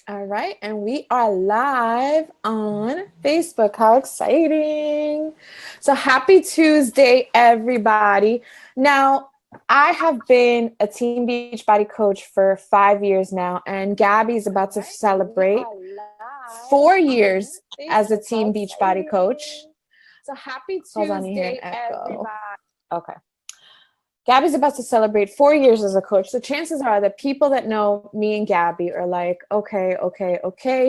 All right, and we are live on Facebook. How exciting! So happy Tuesday, everybody. Now, I have been a Team Beachbody coach for 5 years now, and Gabby's about to celebrate 4 years as a Team Beachbody coach. So happy Tuesday, hold on, you hear an echo. Everybody. Okay. Gabby's about to celebrate 4 years as a coach. So chances are that people that know me and Gabby are like, okay.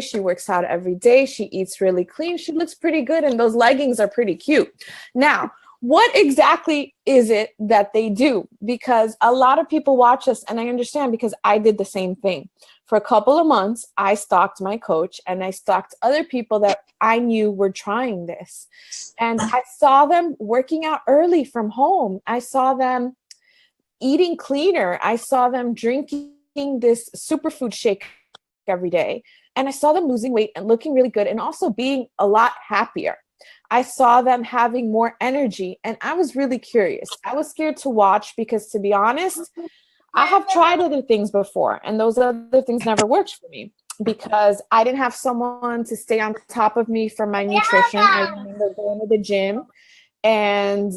She works out every day. She eats really clean. She looks pretty good. And those leggings are pretty cute. Now, what exactly is it that they do? Because a lot of people watch us, and I understand because I did the same thing. For a couple of months, I stalked my coach and I stalked other people that I knew were trying this. And I saw them working out early from home. I saw them eating cleaner. I saw them drinking this superfood shake every day. And I saw them losing weight and looking really good and also being a lot happier. I saw them having more energy and I was really curious. I was scared to watch because, to be honest, I have tried other things before and those other things never worked for me because I didn't have someone to stay on top of me for my nutrition. I remember going to the gym and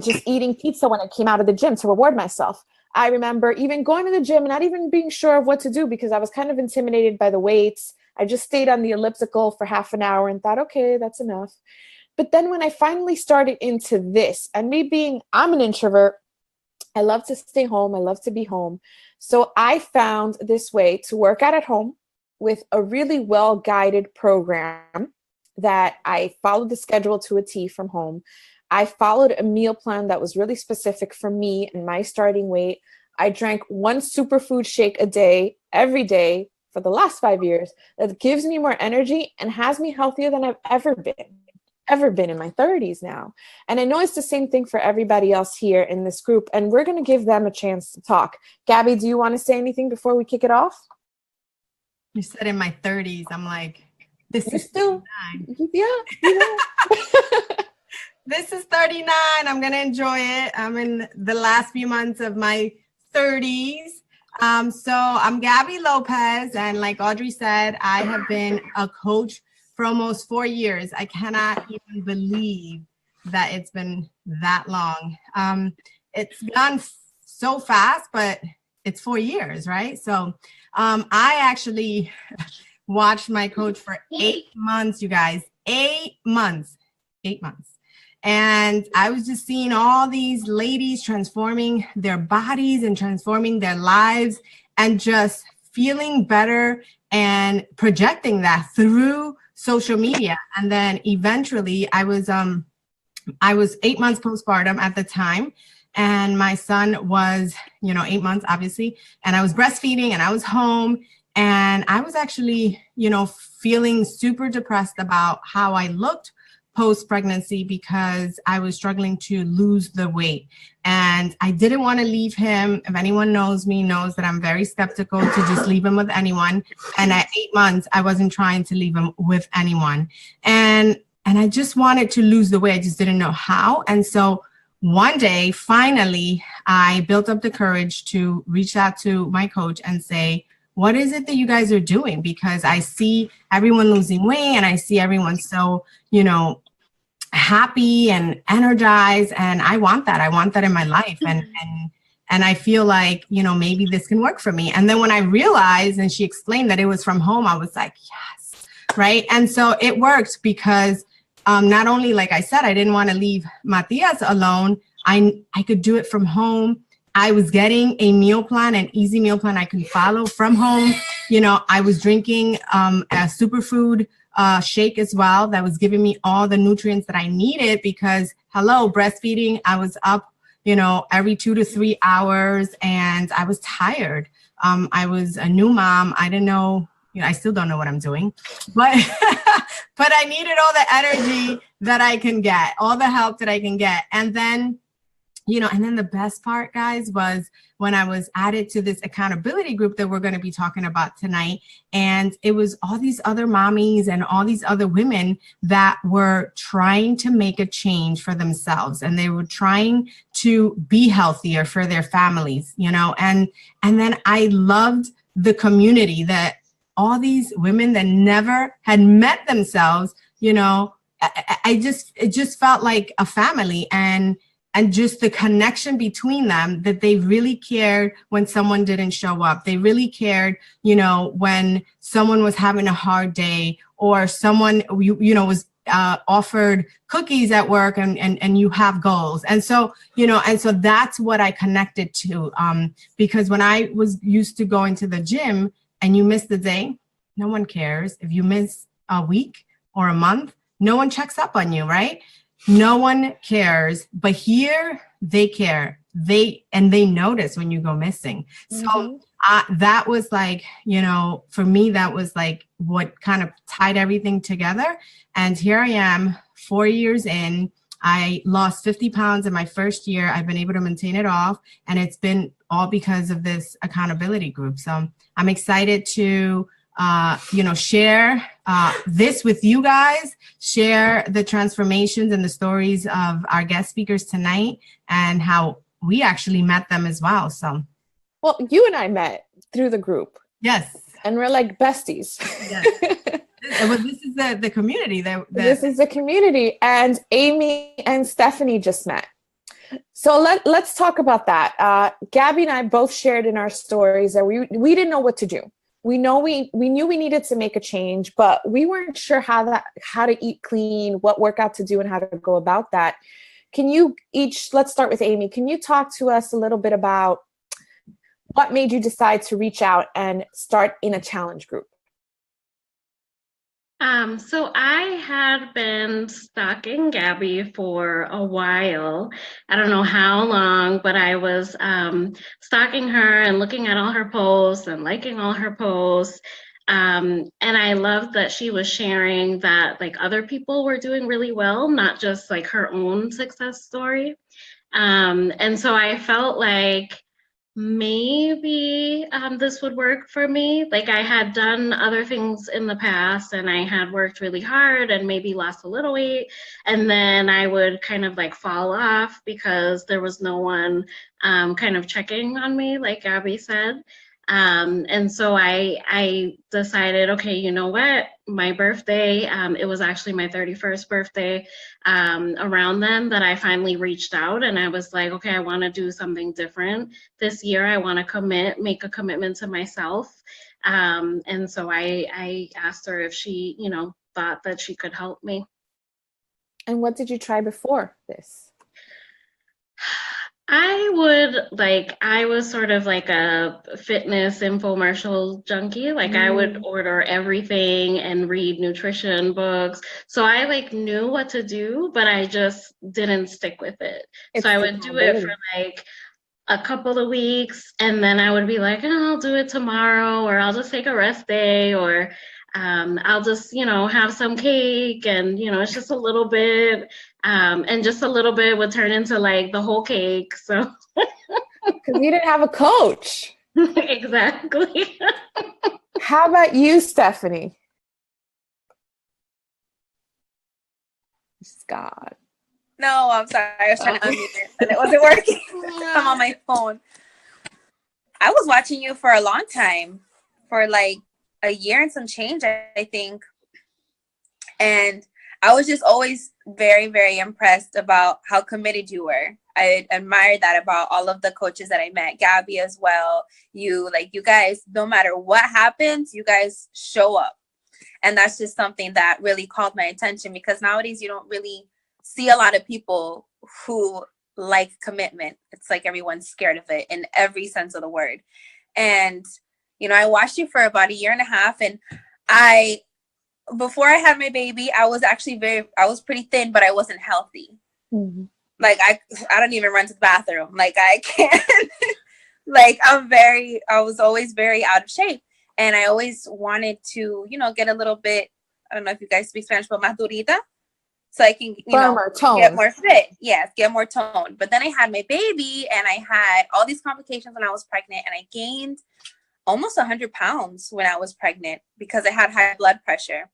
just eating pizza when I came out of the gym to reward myself. I remember even going to the gym and not even being sure of what to do because I was kind of intimidated by the weights. I just stayed on the elliptical for half an hour and thought, okay, that's enough. But then when I finally started into this, and I'm an introvert, I love to stay home. I love to be home. So I found this way to work out at home with a really well-guided program that I followed the schedule to a T from home. I followed a meal plan that was really specific for me and my starting weight. I drank one superfood shake a day, every day for the last 5 years that gives me more energy and has me healthier than I've ever been in my 30s now. And I know it's the same thing for everybody else here in this group. And we're going to give them a chance to talk. Gabby, do you want to say anything before we kick it off? You said in my 30s. I'm like, this You're is still, 39. Yeah. This is 39. I'm going to enjoy it. I'm in the last few months of my 30s. So I'm Gabby Lopez. And like Audrey said, I have been a coach for almost 4 years. I cannot even believe that it's been that long. It's gone so fast, but it's 4 years, right? So I actually watched my coach for 8 months, you guys. 8 months. 8 months. And I was just seeing all these ladies transforming their bodies and transforming their lives and just feeling better and projecting that through social media. And then eventually I was 8 months postpartum at the time. And my son was, 8 months, obviously. And I was breastfeeding and I was home. And I was actually, feeling super depressed about how I looked post-pregnancy because I was struggling to lose the weight. And I didn't want to leave him. If anyone knows me, knows that I'm very skeptical to just leave him with anyone. And at 8 months, I wasn't trying to leave him with anyone. And I just wanted to lose the weight. I just didn't know how. And so one day, finally, I built up the courage to reach out to my coach and say, what is it that you guys are doing? Because I see everyone losing weight and I see everyone so, happy and energized. And I want that. I want that in my life. And I feel like, maybe this can work for me. And then when I realized and she explained that it was from home, I was like, yes. Right. And so it worked because not only, like I said, I didn't want to leave Matias alone. I could do it from home. I was getting a meal plan, an easy meal plan I could follow from home. I was drinking a superfood shake as well that was giving me all the nutrients that I needed because, breastfeeding, I was up, every 2 to 3 hours and I was tired. I was a new mom. I didn't know, I still don't know what I'm doing, but but I needed all the energy that I can get, all the help that I can get. And then the best part, guys, was when I was added to this accountability group that we're going to be talking about tonight. And it was all these other mommies and all these other women that were trying to make a change for themselves. And they were trying to be healthier for their families, and then I loved the community that all these women that never had met themselves, you know, it just felt like a family, and just the connection between them, that they really cared when someone didn't show up. They really cared, you know, when someone was having a hard day, or someone, you know, was offered cookies at work, and you have goals. And so, you know, and so that's what I connected to, because when I was used to going to the gym and you miss the day, no one cares. If you miss a week or a month, no one checks up on you, right? No one cares. But here they care. They notice when you go missing. So that was like, you know, for me, that was like what kind of tied everything together. And here I am 4 years in. I lost 50 pounds in my first year. I've been able to maintain it off, and it's been all because of this accountability group. So I'm excited to you know, share this with you guys, share the transformations and the stories of our guest speakers tonight, and how we actually met them as well. So, well, you and I met through the group. Yes. And we're like besties. Yes. This is the community this is the community, and Amy and Stephanie just met. So let's talk about that. Gabby and I both shared in our stories that we didn't know what to do. We knew we needed to make a change, but we weren't sure how to eat clean, what workout to do, and how to go about that. Let's start with Amy. Can you talk to us a little bit about what made you decide to reach out and start in a challenge group? So I had been stalking Gabby for a while. I don't know how long, but I was stalking her and looking at all her posts and liking all her posts. And I loved that she was sharing that like other people were doing really well, not just like her own success story. And so I felt like maybe this would work for me. Like I had done other things in the past, and I had worked really hard and maybe lost a little weight, and then I would kind of like fall off because there was no one kind of checking on me, like Gabby said. And so I decided, okay, you know what, my birthday, it was actually my 31st birthday, around then, that I finally reached out, and I was like, okay, I want to do something different this year. I want to make a commitment to myself. And so I asked her if she, you know, thought that she could help me. And what did you try before this? I was sort of like a fitness infomercial junkie. Like I would order everything and read nutrition books. So I like knew what to do, but I just didn't stick with it. So I would do it for like a couple of weeks, and then I would be like, oh, I'll do it tomorrow, or I'll just take a rest day, or I'll just, you know, have some cake, and, you know, it's just a little bit, and just a little bit would turn into like the whole cake. So because you didn't have a coach. Exactly. How about you, Stephanie? Scott. No, I'm sorry. I was trying to unmute it, but it wasn't working. I'm on my phone. I was watching you for a long time, for like a year and some change, I think. And I was just always very, very impressed about how committed you were. I admired that about all of the coaches that I met, Gabby as well. You guys, no matter what happens, you guys show up. And that's just something that really called my attention, because nowadays you don't really see a lot of people who like commitment. It's like everyone's scared of it in every sense of the word. And, you know, I watched you for about a year and a half, and before I had my baby, I was pretty thin, but I wasn't healthy. Mm-hmm. Like I don't even run to the bathroom. Like I can't, like I was always very out of shape. And I always wanted to, you know, get a little bit, I don't know if you guys speak Spanish, but más durita. So I can, get more fit. Yes, get more toned. But then I had my baby, and I had all these complications when I was pregnant, and I gained almost 100 pounds when I was pregnant because I had high blood pressure.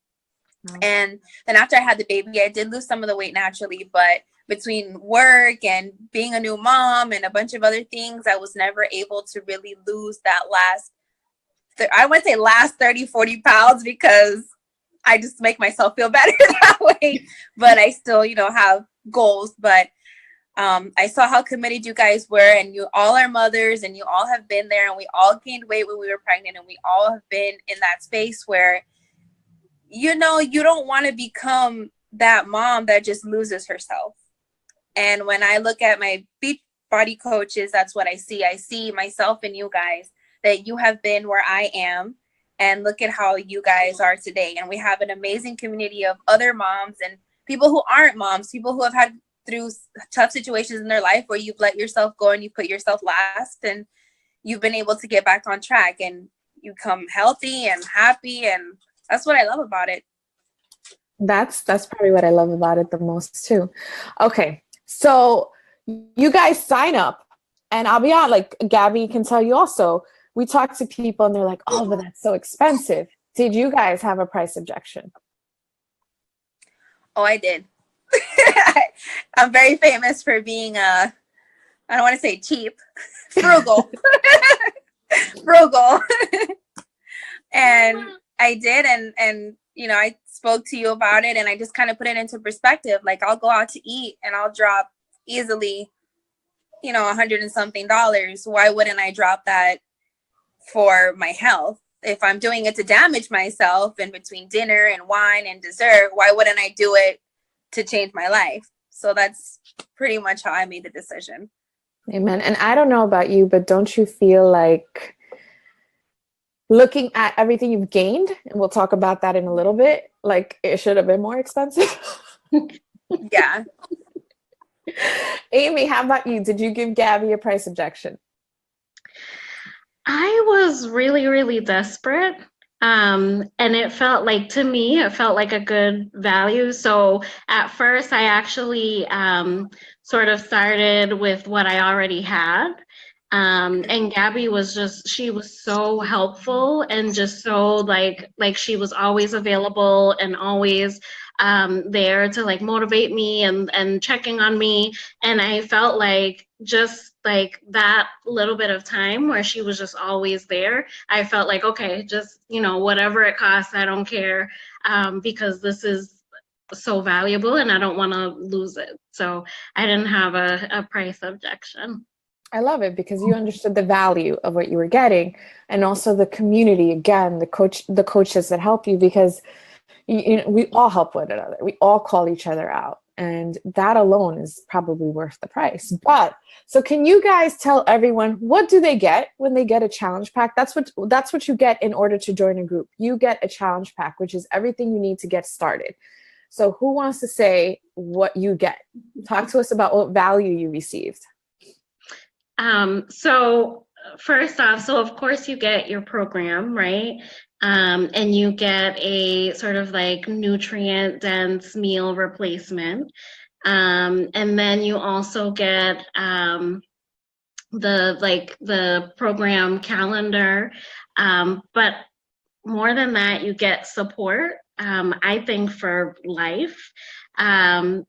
Mm-hmm. And then after I had the baby, I did lose some of the weight naturally, but between work and being a new mom and a bunch of other things, I was never able to really lose that last I wouldn't say last 30, 40 pounds because I just make myself feel better that way. But I still, have goals. But I saw how committed you guys were, and you all are mothers, and you all have been there, and we all gained weight when we were pregnant, and we all have been in that space where, you don't want to become that mom that just loses herself. And when I look at my Beachbody coaches, that's what I see. I see myself in you guys, that you have been where I am, and look at how you guys are today. And we have an amazing community of other moms and people who aren't moms, people who have had through tough situations in their life where you've let yourself go and you put yourself last, and you've been able to get back on track, and you come healthy and happy. And that's what I love about it. That's probably what I love about it the most too. Okay. So you guys sign up, and I'll be honest, like Gabby can tell you also, we talk to people and they're like, oh, but that's so expensive. Did you guys have a price objection? Oh, I did. I'm very famous for being, I don't want to say cheap, frugal. Frugal. And I did. And, I spoke to you about it, and I just kind of put it into perspective. Like, I'll go out to eat and I'll drop easily, $100 and something. Why wouldn't I drop that for my health? If I'm doing it to damage myself in between dinner and wine and dessert, why wouldn't I do it to change my life? So that's pretty much how I made the decision. Amen. And I don't know about you, but don't you feel like, looking at everything you've gained, and we'll talk about that in a little bit, like it should have been more expensive? Yeah. Amy, how about you? Did you give Gabby a price objection? I was really, really desperate. And it felt like, to me, it felt like a good value. So at first I actually sort of started with what I already had. And Gabby she was so helpful, and just so like she was always available and always there to like motivate me and checking on me. And I felt like just like that little bit of time where she was just always there, I felt like, okay, just, whatever it costs, I don't care, because this is so valuable and I don't want to lose it. So I didn't have a price objection. I love it because you understood the value of what you were getting, and also the community, again, the coaches that help you, because we all help one another. We all call each other out, and that alone is probably worth the price. But so can you guys tell everyone, what do they get when they get a challenge pack? That's what you get in order to join a group. You get a challenge pack, which is everything you need to get started. So who wants to say what you get? Talk to us about what value you received. So first off, so of course you get your program, right? And you get a sort of like nutrient dense meal replacement. And then you also get the program calendar. But more than that, you get support, I think, for life.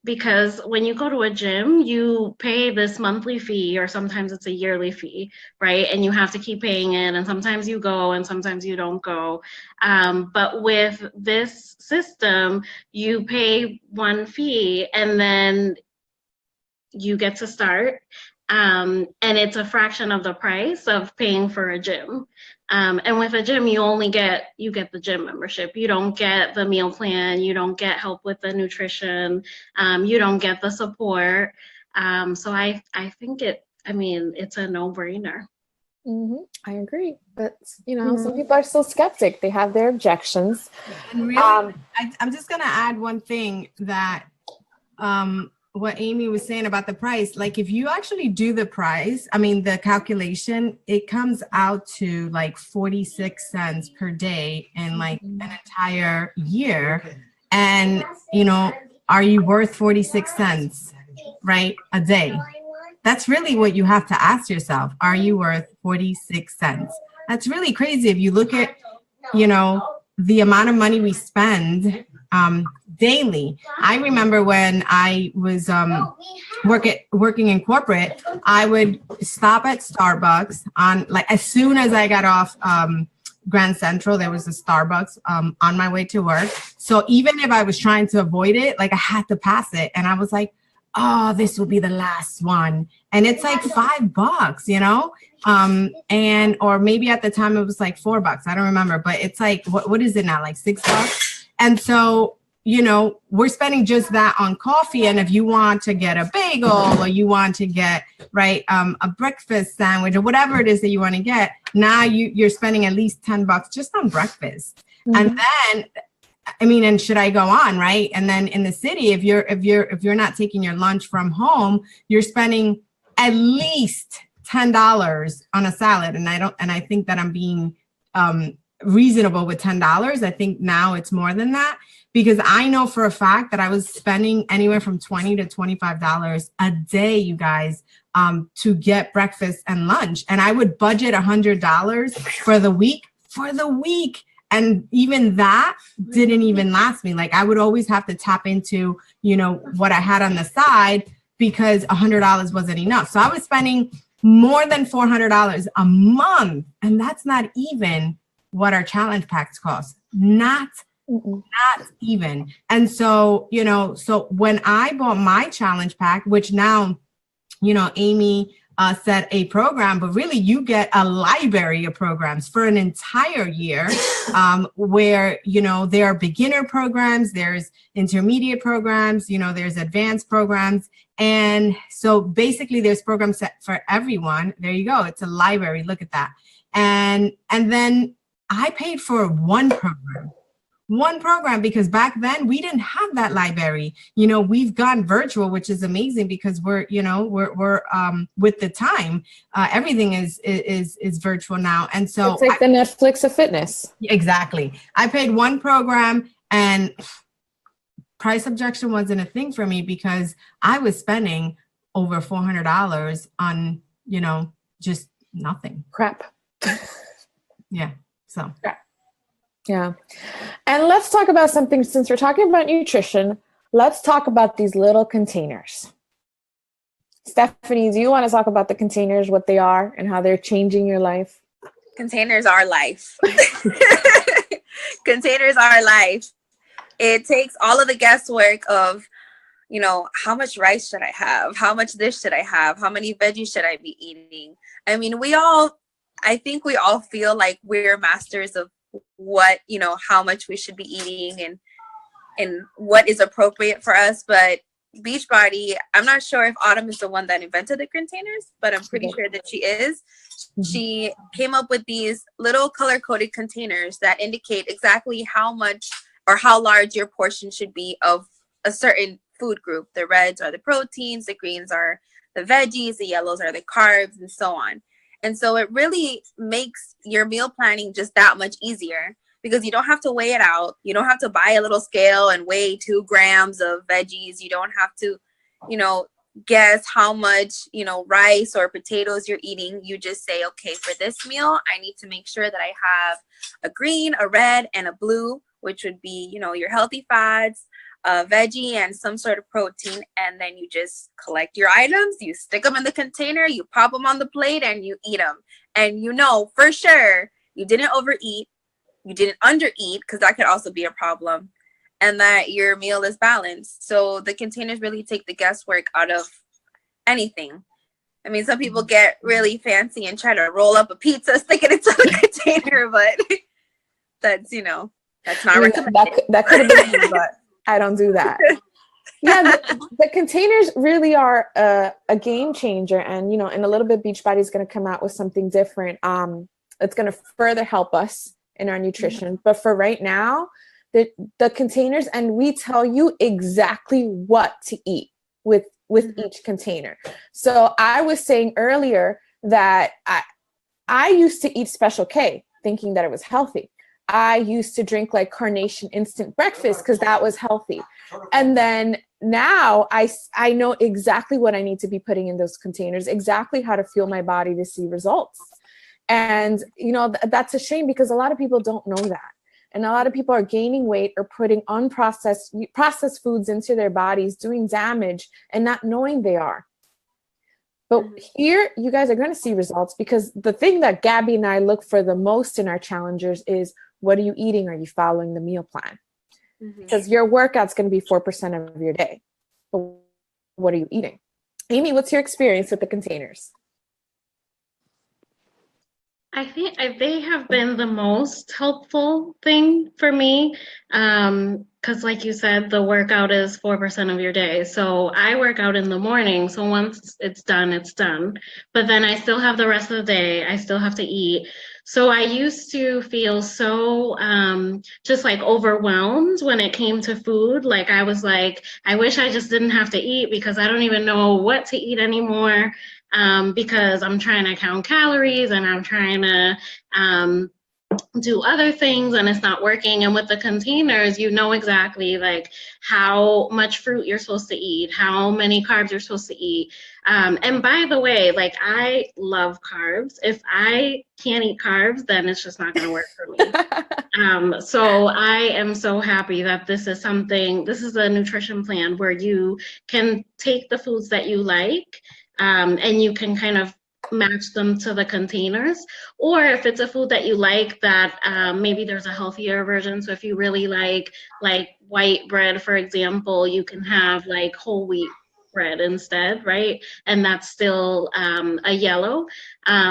Because when you go to a gym, you pay this monthly fee, or sometimes it's a yearly fee, right? And you have to keep paying it, and sometimes you go and sometimes you don't go. But with this system, you pay one fee and then you get to start. And it's a fraction of the price of paying for a gym. And with a gym, you get the gym membership. You don't get the meal plan. You don't get help with the nutrition. You don't get the support. So I think it's a no-brainer. Mm-hmm. I agree. But, some people are still skeptic. They have their objections. And really, I'm just going to add one thing that what Amy was saying about the price. Like, if you actually do the the calculation, it comes out to like 46 cents per day in like an entire year. And, are you worth 46 cents, right, a day? That's really what you have to ask yourself. Are you worth 46 cents? That's really crazy. If you look at, the amount of money we spend daily. I remember when I was working in corporate, I would stop at Starbucks on as soon as I got off Grand Central, there was a Starbucks on my way to work. So even if I was trying to avoid it, like I had to pass it. And I was like, oh, this will be the last one. And it's like $5, you know? And, or maybe at the time it was like $4. I don't remember, but it's like, what is it now? Like $6? And so, you know, we're spending just that on coffee. And if you want to get a bagel or you want to get, right, a breakfast sandwich or whatever it is that you want to get, now you're spending at least $10 just on breakfast. Mm-hmm. And then, I mean, and should I go on, right? And then in the city, if you're not taking your lunch from home, you're spending at least $10 on a salad. And I think that I'm being reasonable with $10. I think now it's more than that, because I know for a fact that I was spending anywhere from $20 to $25 a day, you guys, to get breakfast and lunch. And I would budget $100 for the week. And even that didn't even last me. Like I would always have to tap into, you know, what I had on the side because $100 wasn't enough. So I was spending more than $400 a month. And that's not even what our challenge packs cost. Not even. And so, you know, so when I bought my challenge pack, which now, you know, Amy set a program, but really you get a library of programs for an entire year where, you know, there are beginner programs, there's intermediate programs, you know, there's advanced programs. And so basically there's programs set for everyone. There you go. It's a library. Look at that. And then I paid for one program because back then we didn't have that library. You know, we've gone virtual, which is amazing because we're with the time, everything is virtual now. And so it's like the Netflix of fitness. Exactly. I paid one program and price objection wasn't a thing for me because I was spending over $400 on, you know, just nothing. Crap. Yeah. So. Yeah. And let's talk about something, since we're talking about nutrition, let's talk about these little containers. Stephanie, do you want to talk about the containers, what they are and how they're changing your life? Containers are life. Containers are life. It takes all of the guesswork of, you know, how much rice should I have? How much this should I have? How many veggies should I be eating? I mean, I think we all feel like we're masters of what, you know, how much we should be eating and what is appropriate for us. But Beachbody, I'm not sure if Autumn is the one that invented the containers, but I'm pretty sure that she is. She came up with these little color-coded containers that indicate exactly how much or how large your portion should be of a certain food group. The reds are the proteins, the greens are the veggies, the yellows are the carbs, and so on. And so it really makes your meal planning just that much easier because you don't have to weigh it out. You don't have to buy a little scale and weigh 2 grams of veggies. You don't have to, you know, guess how much, you know, rice or potatoes you're eating. You just say, okay, for this meal, I need to make sure that I have a green, a red, and a blue, which would be, you know, your healthy fats, veggie, and some sort of protein. And then you just collect your items, you stick them in the container, you pop them on the plate, and you eat them. And you know for sure you didn't overeat, you didn't undereat, because that could also be a problem, and that your meal is balanced. So the containers really take the guesswork out of anything. I mean, some people get really fancy and try to roll up a pizza, stick it into the container, but that's, you know, that's not recommended. That could have been me, but I don't do that. Yeah, the containers really are a game changer. And, you know, in a little bit, Beachbody is going to come out with something different. It's going to further help us in our nutrition. Mm-hmm. But for right now, the containers, and we tell you exactly what to eat with mm-hmm. each container. So I was saying earlier that I used to eat Special K thinking that it was healthy. I used to drink like Carnation instant breakfast because that was healthy. And then now I know exactly what I need to be putting in those containers, exactly how to fuel my body to see results. And, you know, that's a shame because a lot of people don't know that. And a lot of people are gaining weight or putting processed foods into their bodies, doing damage and not knowing they are. But here, you guys are going to see results, because the thing that Gabby and I look for the most in our challengers is, what are you eating? Are you following the meal plan? Because your workout's going to be 4% of your day. But what are you eating? Amy, what's your experience with the containers? I think they have been the most helpful thing for me, because like you said, the workout is 4% of your day. So I work out in the morning. So once it's done, it's done. But then I still have the rest of the day. I still have to eat. So I used to feel so just like overwhelmed when it came to food. Like I was like, I wish I just didn't have to eat, because I don't even know what to eat anymore. Because I'm trying to count calories and I'm trying to do other things and it's not working. And with the containers, you know exactly like how much fruit you're supposed to eat, how many carbs you're supposed to eat. And by the way, like I love carbs. If I can't eat carbs, then it's just not going to work for me. So I am so happy that this is a nutrition plan where you can take the foods that you like, and you can kind of match them to the containers. Or if it's a food that you like that maybe there's a healthier version. So if you really like white bread, for example, you can have like whole wheat bread instead, right? And that's still a yellow.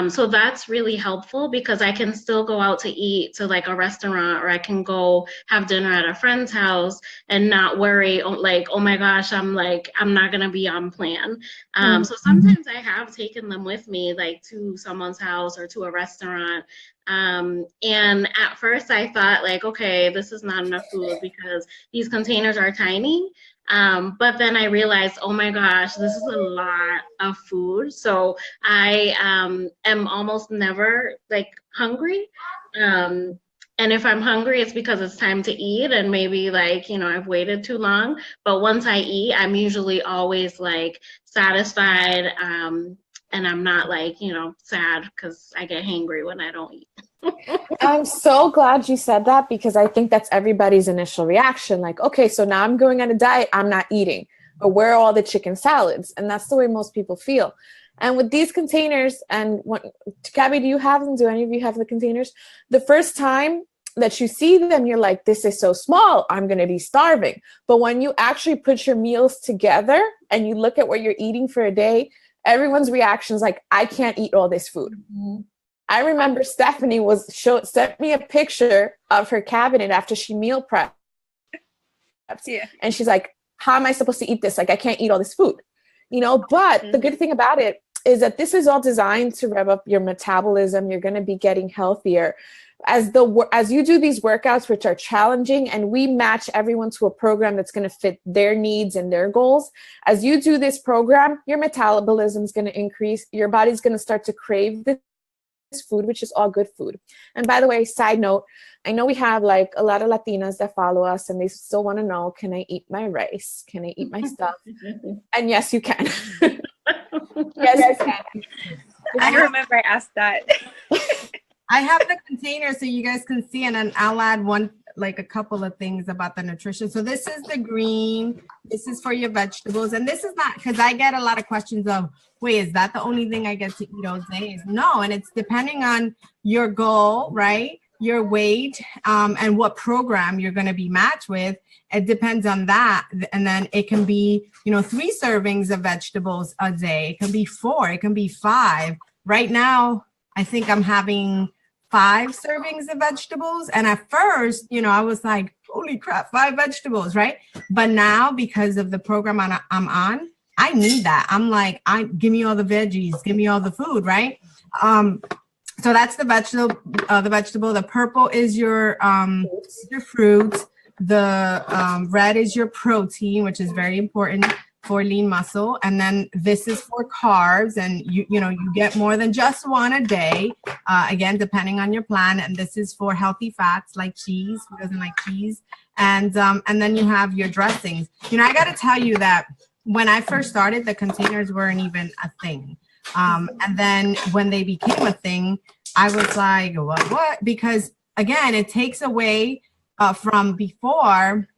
So that's really helpful, because I can still go out to eat to like a restaurant, or I can go have dinner at a friend's house and not worry like, oh my gosh, I'm not gonna be on plan. So sometimes I have taken them with me, like to someone's house or to a restaurant. And at first I thought like, okay, this is not enough food because these containers are tiny. But then I realized, oh my gosh, this is a lot of food. So I am almost never like hungry. And if I'm hungry, it's because it's time to eat and maybe like, I've waited too long. But once I eat, I'm usually always like satisfied. And I'm not like, sad because I get hangry when I don't eat. I'm so glad you said that, because I think that's everybody's initial reaction. Like, okay, so now I'm going on a diet, I'm not eating, but where are all the chicken salads? And that's the way most people feel. And with these containers, and Gabby, do you have them? Do any of you have the containers? The first time that you see them, you're like, this is so small, I'm going to be starving. But when you actually put your meals together and you look at what you're eating for a day, everyone's reaction is like, I can't eat all this food. Mm-hmm. I remember Stephanie sent me a picture of her cabinet after she meal prepped. Yeah. And she's like, how am I supposed to eat this? Like, I can't eat all this food, but the good thing about it is that this is all designed to rev up your metabolism. You're going to be getting healthier as you do these workouts, which are challenging, and we match everyone to a program that's going to fit their needs and their goals. As you do this program, your metabolism is going to increase. Your body's going to start to crave this food, which is all good food. And by the way, side note, I know we have like a lot of Latinas that follow us and they still want to know, can I eat my rice? Can I eat my stuff? And yes, you can. Yes, you can. I remember I asked that. I have the container so you guys can see, and then I'll add a couple of things about the nutrition. So this is the green, this is for your vegetables. And this is not, because I get a lot of questions of, wait, is that the only thing I get to eat all day? No, and it's depending on your goal, right? Your weight, and what program you're going to be matched with. It depends on that. And then it can be, 3 servings of vegetables a day. It can be 4, it can be 5. Right now, I think I'm having 5 servings of vegetables. And at first, I was like, holy crap, 5 vegetables, right? But now, because of the program I'm on, I need that. I'm like, give me all the veggies, give me all the food, right? So that's the vegetable. The purple is your fruit. The red is your protein, which is very important for lean muscle. And then this is for carbs, and you get more than just one a day, again, depending on your plan. And this is for healthy fats like cheese. Who doesn't like cheese? And then you have your dressings. I got to tell you that when I first started, the containers weren't even a thing. And then when they became a thing, I was like, what? Because again, it takes away from before,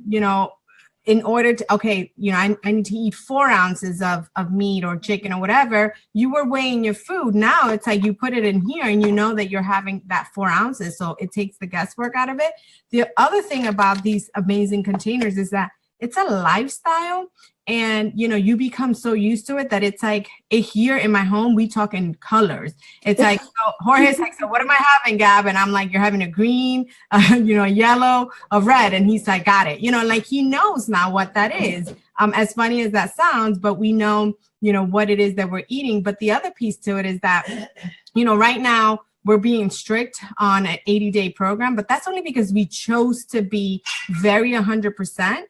in order to, okay, you know, I need to eat 4 ounces of meat or chicken or whatever, you were weighing your food. Now it's like you put it in here and you know that you're having that 4 ounces. So it takes the guesswork out of it. The other thing about these amazing containers is that it's a lifestyle, and you know, you become so used to it that it's like here in my home, we talk in colors. It's like, so Jorge's like, so what am I having, Gab? And I'm like, you're having a green, you know, a yellow, a red. And he's like, got it. You know, like he knows now what that is. As funny as that sounds, but we know, you know, what it is that we're eating. But the other piece to it is that, you know, right now, we're being strict on an 80-day program, but that's only because we chose to be very 100%.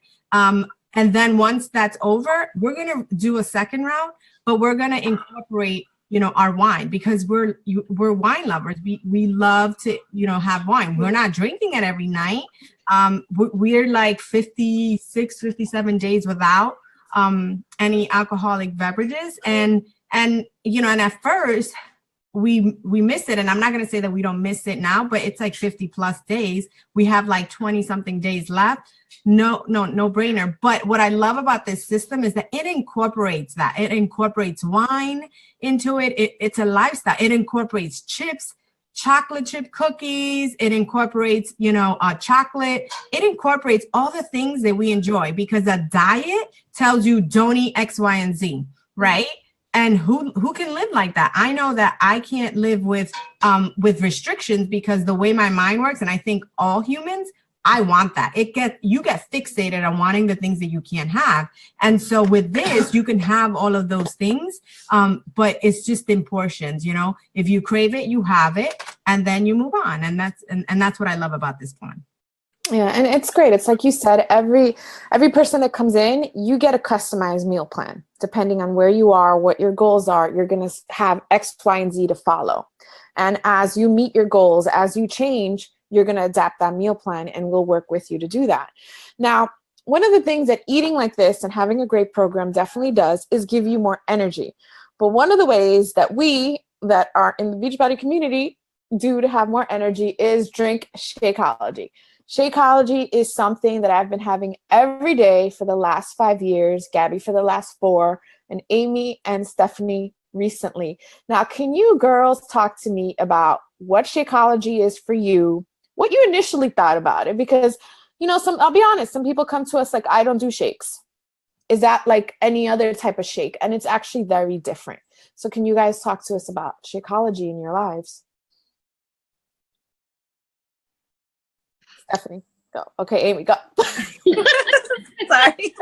And then once that's over, we're going to do a second round, but we're going to incorporate, you know, our wine, because we're wine lovers. We love to, you know, have wine. We're not drinking it every night. We're like 56, 57 days without any alcoholic beverages. And, you know, and at first we miss it. And I'm not going to say that we don't miss it now, but it's like 50 plus days. We have like 20 something days left. No brainer. But what I love about this system is that it incorporates that. It incorporates wine into it. It's a lifestyle. It incorporates chips, chocolate chip cookies. It incorporates, you know, chocolate. It incorporates all the things that we enjoy, because a diet tells you don't eat X, Y, and Z, right? And who can live like that? I know that I can't live with restrictions, because the way my mind works, and I think all humans, I want that. You get fixated on wanting the things that you can't have. And so with this, you can have all of those things, but it's just in portions, you know. If you crave it, you have it, and then you move on. And that's what I love about this one. Yeah, and it's great. It's like you said, every person that comes in, you get a customized meal plan. Depending on where you are, what your goals are, you're going to have X, Y, and Z to follow. And as you meet your goals, as you change, you're going to adapt that meal plan, and we'll work with you to do that. Now, one of the things that eating like this and having a great program definitely does is give you more energy. But one of the ways that we that are in the Beachbody community do to have more energy is drink Shakeology. Shakeology is something that I've been having every day for the last 5 years, Gabby for the last 4, and Amy and Stephanie recently. Now, can you girls talk to me about what Shakeology is for you, what you initially thought about it? Because, you know, I'll be honest, some people come to us like, I don't do shakes. Is that like any other type of shake? And it's actually very different. So can you guys talk to us about Shakeology in your lives? Stephanie, go. Okay, Amy, go. Sorry.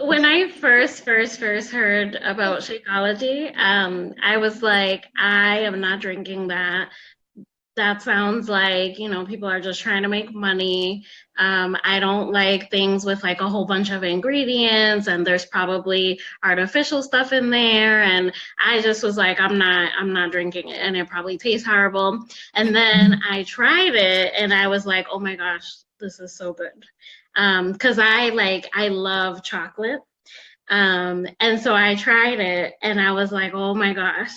When I first heard about Shakeology, I was like, I am not drinking that. That sounds like, you know, people are just trying to make money. I don't like things with like a whole bunch of ingredients, and there's probably artificial stuff in there. And I just was like, I'm not drinking it, and it probably tastes horrible. And then I tried it, and I was like, oh my gosh, this is so good. Because I love chocolate. And so I tried it, and I was like, oh my gosh.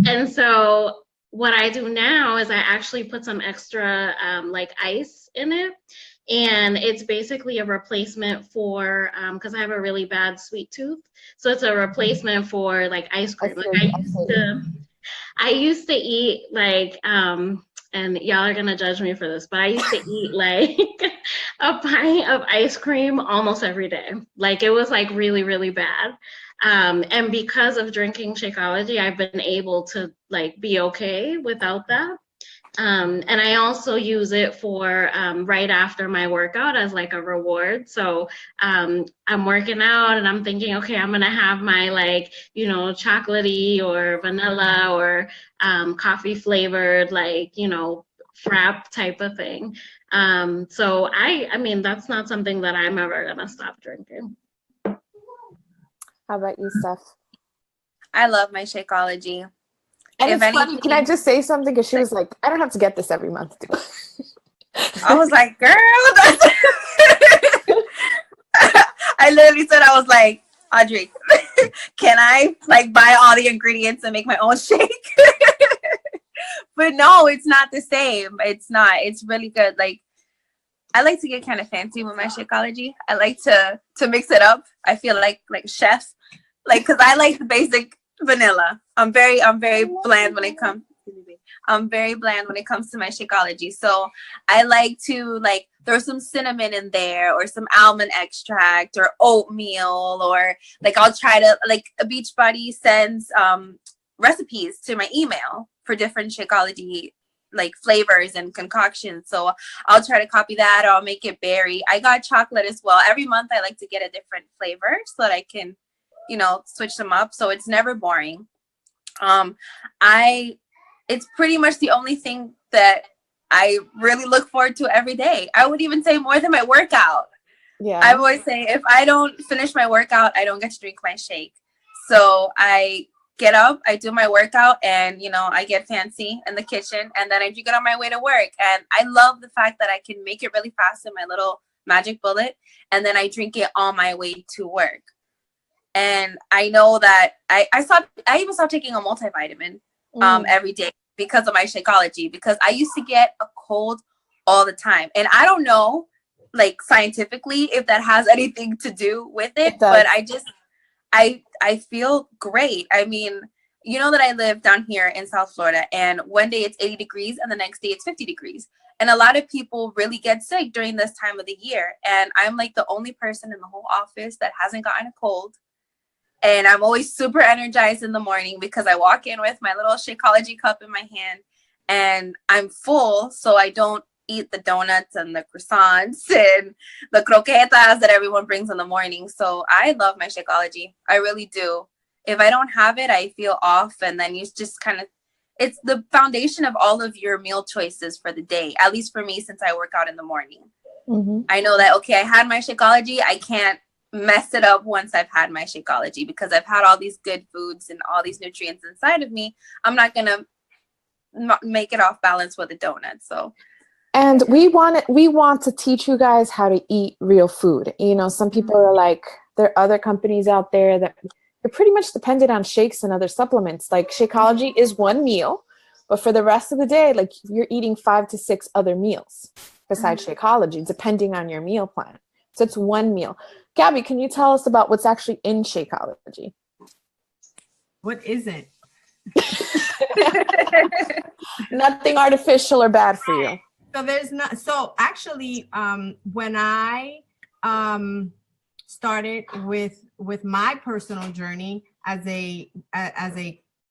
And so what I do now is I actually put some extra like ice in it, and it's basically a replacement for because I have a really bad sweet tooth, so it's a replacement for like ice cream. Like I used to eat like and y'all are gonna judge me for this, but I used to eat like a pint of ice cream almost every day. Like it was like really, really bad. And because of drinking Shakeology, I've been able to like be okay without that. And I also use it for right after my workout as like a reward. So I'm working out and I'm thinking, okay, I'm gonna have my like, you know, chocolatey or vanilla or coffee flavored, like, you know, frap type of thing. So I mean, that's not something that I'm ever gonna stop drinking. How about you, Steph? I love my Shakeology. And it's funny, can I just say something? Because she was like, I don't have to get this every month. I was like, girl, I literally said, I was like, Audrey, can I like buy all the ingredients and make my own shake? But no, it's not the same. It's not. It's really good. Like I like to get kind of fancy with my Shakeology. I like to mix it up. I feel like chef, like, because I like the basic vanilla. I'm very bland when it comes. I'm very bland when it comes to my Shakeology. So I like to like throw some cinnamon in there, or some almond extract, or oatmeal, or like I'll try to, like, a Beachbody sends recipes to my email for different Shakeology like flavors and concoctions. So I'll try to copy that, or I'll make it berry. I got chocolate as well. Every month I like to get a different flavor so that I can, you know, switch them up. So it's never boring. It's pretty much the only thing that I really look forward to every day. I would even say more than my workout. Yeah. I always say if I don't finish my workout, I don't get to drink my shake. So I get up, I do my workout, and, you know, I get fancy in the kitchen, and then I drink it on my way to work. And I love the fact that I can make it really fast in my little magic bullet, and then I drink it on my way to work. And I know that I even stopped taking a multivitamin every day because of my Shakeology, because I used to get a cold all the time. And I don't know, like, scientifically if that has anything to do with it, but I feel great. I mean, you know that I live down here in South Florida, and one day it's 80 degrees and the next day it's 50 degrees. And a lot of people really get sick during this time of the year. And I'm like the only person in the whole office that hasn't gotten a cold. And I'm always super energized in the morning because I walk in with my little Shakeology cup in my hand, and I'm full, so I don't eat the donuts and the croissants and the croquetas that everyone brings in the morning. So I love my Shakeology. I really do. If I don't have it, I feel off. And then you just kind of, it's the foundation of all of your meal choices for the day, at least for me, since I work out in the morning. Mm-hmm. I know that, okay, I had my Shakeology. I can't mess it up once I've had my Shakeology, because I've had all these good foods and all these nutrients inside of me. I'm not going to make it off balance with a donut. So. And we want to teach you guys how to eat real food. You know, some people are like, there are other companies out there that they're pretty much dependent on shakes and other supplements. Like Shakeology is one meal, but for the rest of the day, like, you're eating 5 to 6 other meals besides Shakeology, depending on your meal plan. So it's one meal. Gabby, can you tell us about what's actually in Shakeology? What isn't? Nothing artificial or bad for you. So there's not. So actually, when I started with my personal journey as a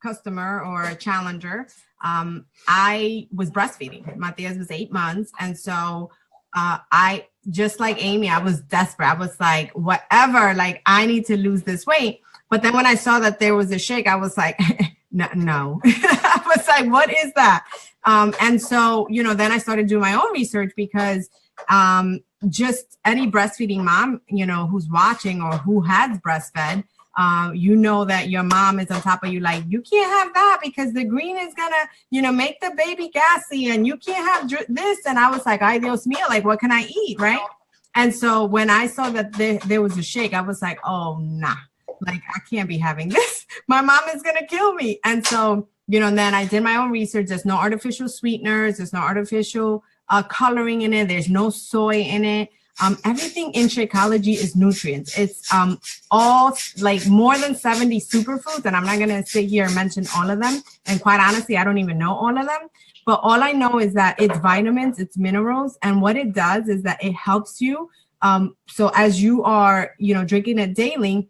customer or a challenger, I was breastfeeding. Matias was 8 months, and so I, just like Amy, I was desperate. I was like, whatever, like, I need to lose this weight. But then when I saw that there was a shake, I was like, no. I was like, what is that? And so, you know, then I started doing my own research, because just any breastfeeding mom, you know, who's watching or who has breastfed, you know that your mom is on top of you, like, you can't have that because the green is gonna, you know, make the baby gassy, and you can't have this. And I was like, ay Dios mío, like, what can I eat, right? And so when I saw that there was a shake, I was like, oh, nah, like, I can't be having this. My mom is gonna kill me. And so, you know, and then I did my own research. There's no artificial sweeteners. There's no artificial coloring in it. There's no soy in it. Everything in Shakeology is nutrients. It's all, like, more than 70 superfoods, and I'm not going to sit here and mention all of them. And quite honestly, I don't even know all of them. But all I know is that it's vitamins, it's minerals, and what it does is that it helps you. So as you are, you know, drinking it daily,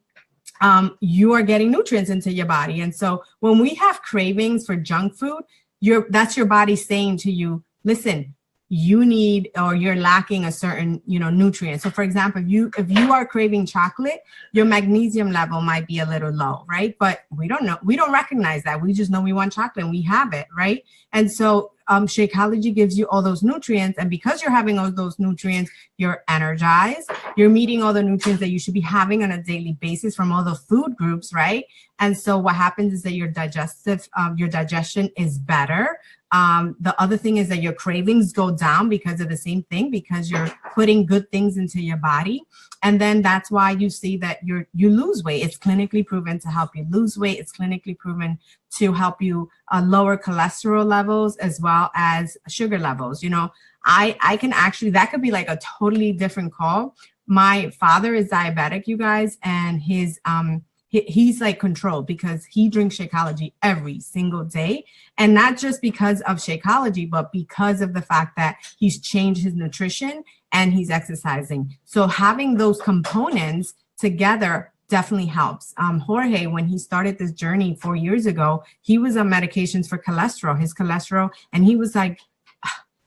you are getting nutrients into your body. And so when we have cravings for junk food, that's your body saying to you, listen, you need, or you're lacking a certain, you know, nutrient. So for example, if you are craving chocolate, your magnesium level might be a little low, right? But we don't know, we don't recognize that. We just know we want chocolate and we have it, right? And so Shakeology gives you all those nutrients, and because you're having all those nutrients, you're energized, you're meeting all the nutrients that you should be having on a daily basis from all the food groups, right? And so what happens is that your digestion is better. The other thing is that your cravings go down because of the same thing, because you're putting good things into your body. And then that's why you see that you lose weight. It's clinically proven to help you lose weight. It's clinically proven to help you lower cholesterol levels as well as sugar levels. You know, I can actually, that could be like a totally different call. My father is diabetic, you guys, and he's like controlled because he drinks Shakeology every single day. And not just because of Shakeology, but because of the fact that he's changed his nutrition and he's exercising. So having those components together definitely helps. Jorge, when he started this journey 4 years ago, he was on medications for his cholesterol, and he was like,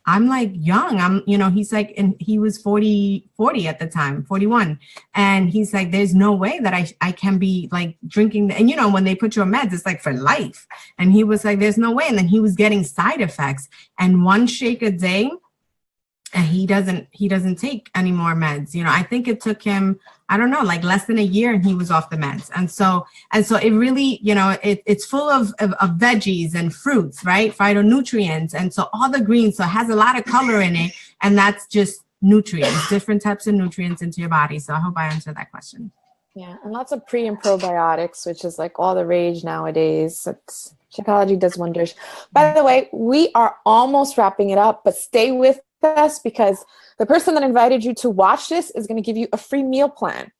I'm like young. He's like, and he was 40 at the time, 41. And he's like, there's no way that I can be like drinking. And, when they put you on meds, it's like for life. And he was like, there's no way. And then he was getting side effects, and one shake a day, and he doesn't take any more meds. I think it took him, I don't know, like less than a year, and he was off the meds. And so it really, it's full of veggies and fruits, right? Phytonutrients. And so all the greens, so it has a lot of color in it, and that's just nutrients, different types of nutrients into your body. So I hope I answered that question. Yeah, and lots of pre and probiotics, which is like all the rage nowadays. Shakeology does wonders. By the way, we are almost wrapping it up, but stay with us because the person that invited you to watch this is going to give you a free meal plan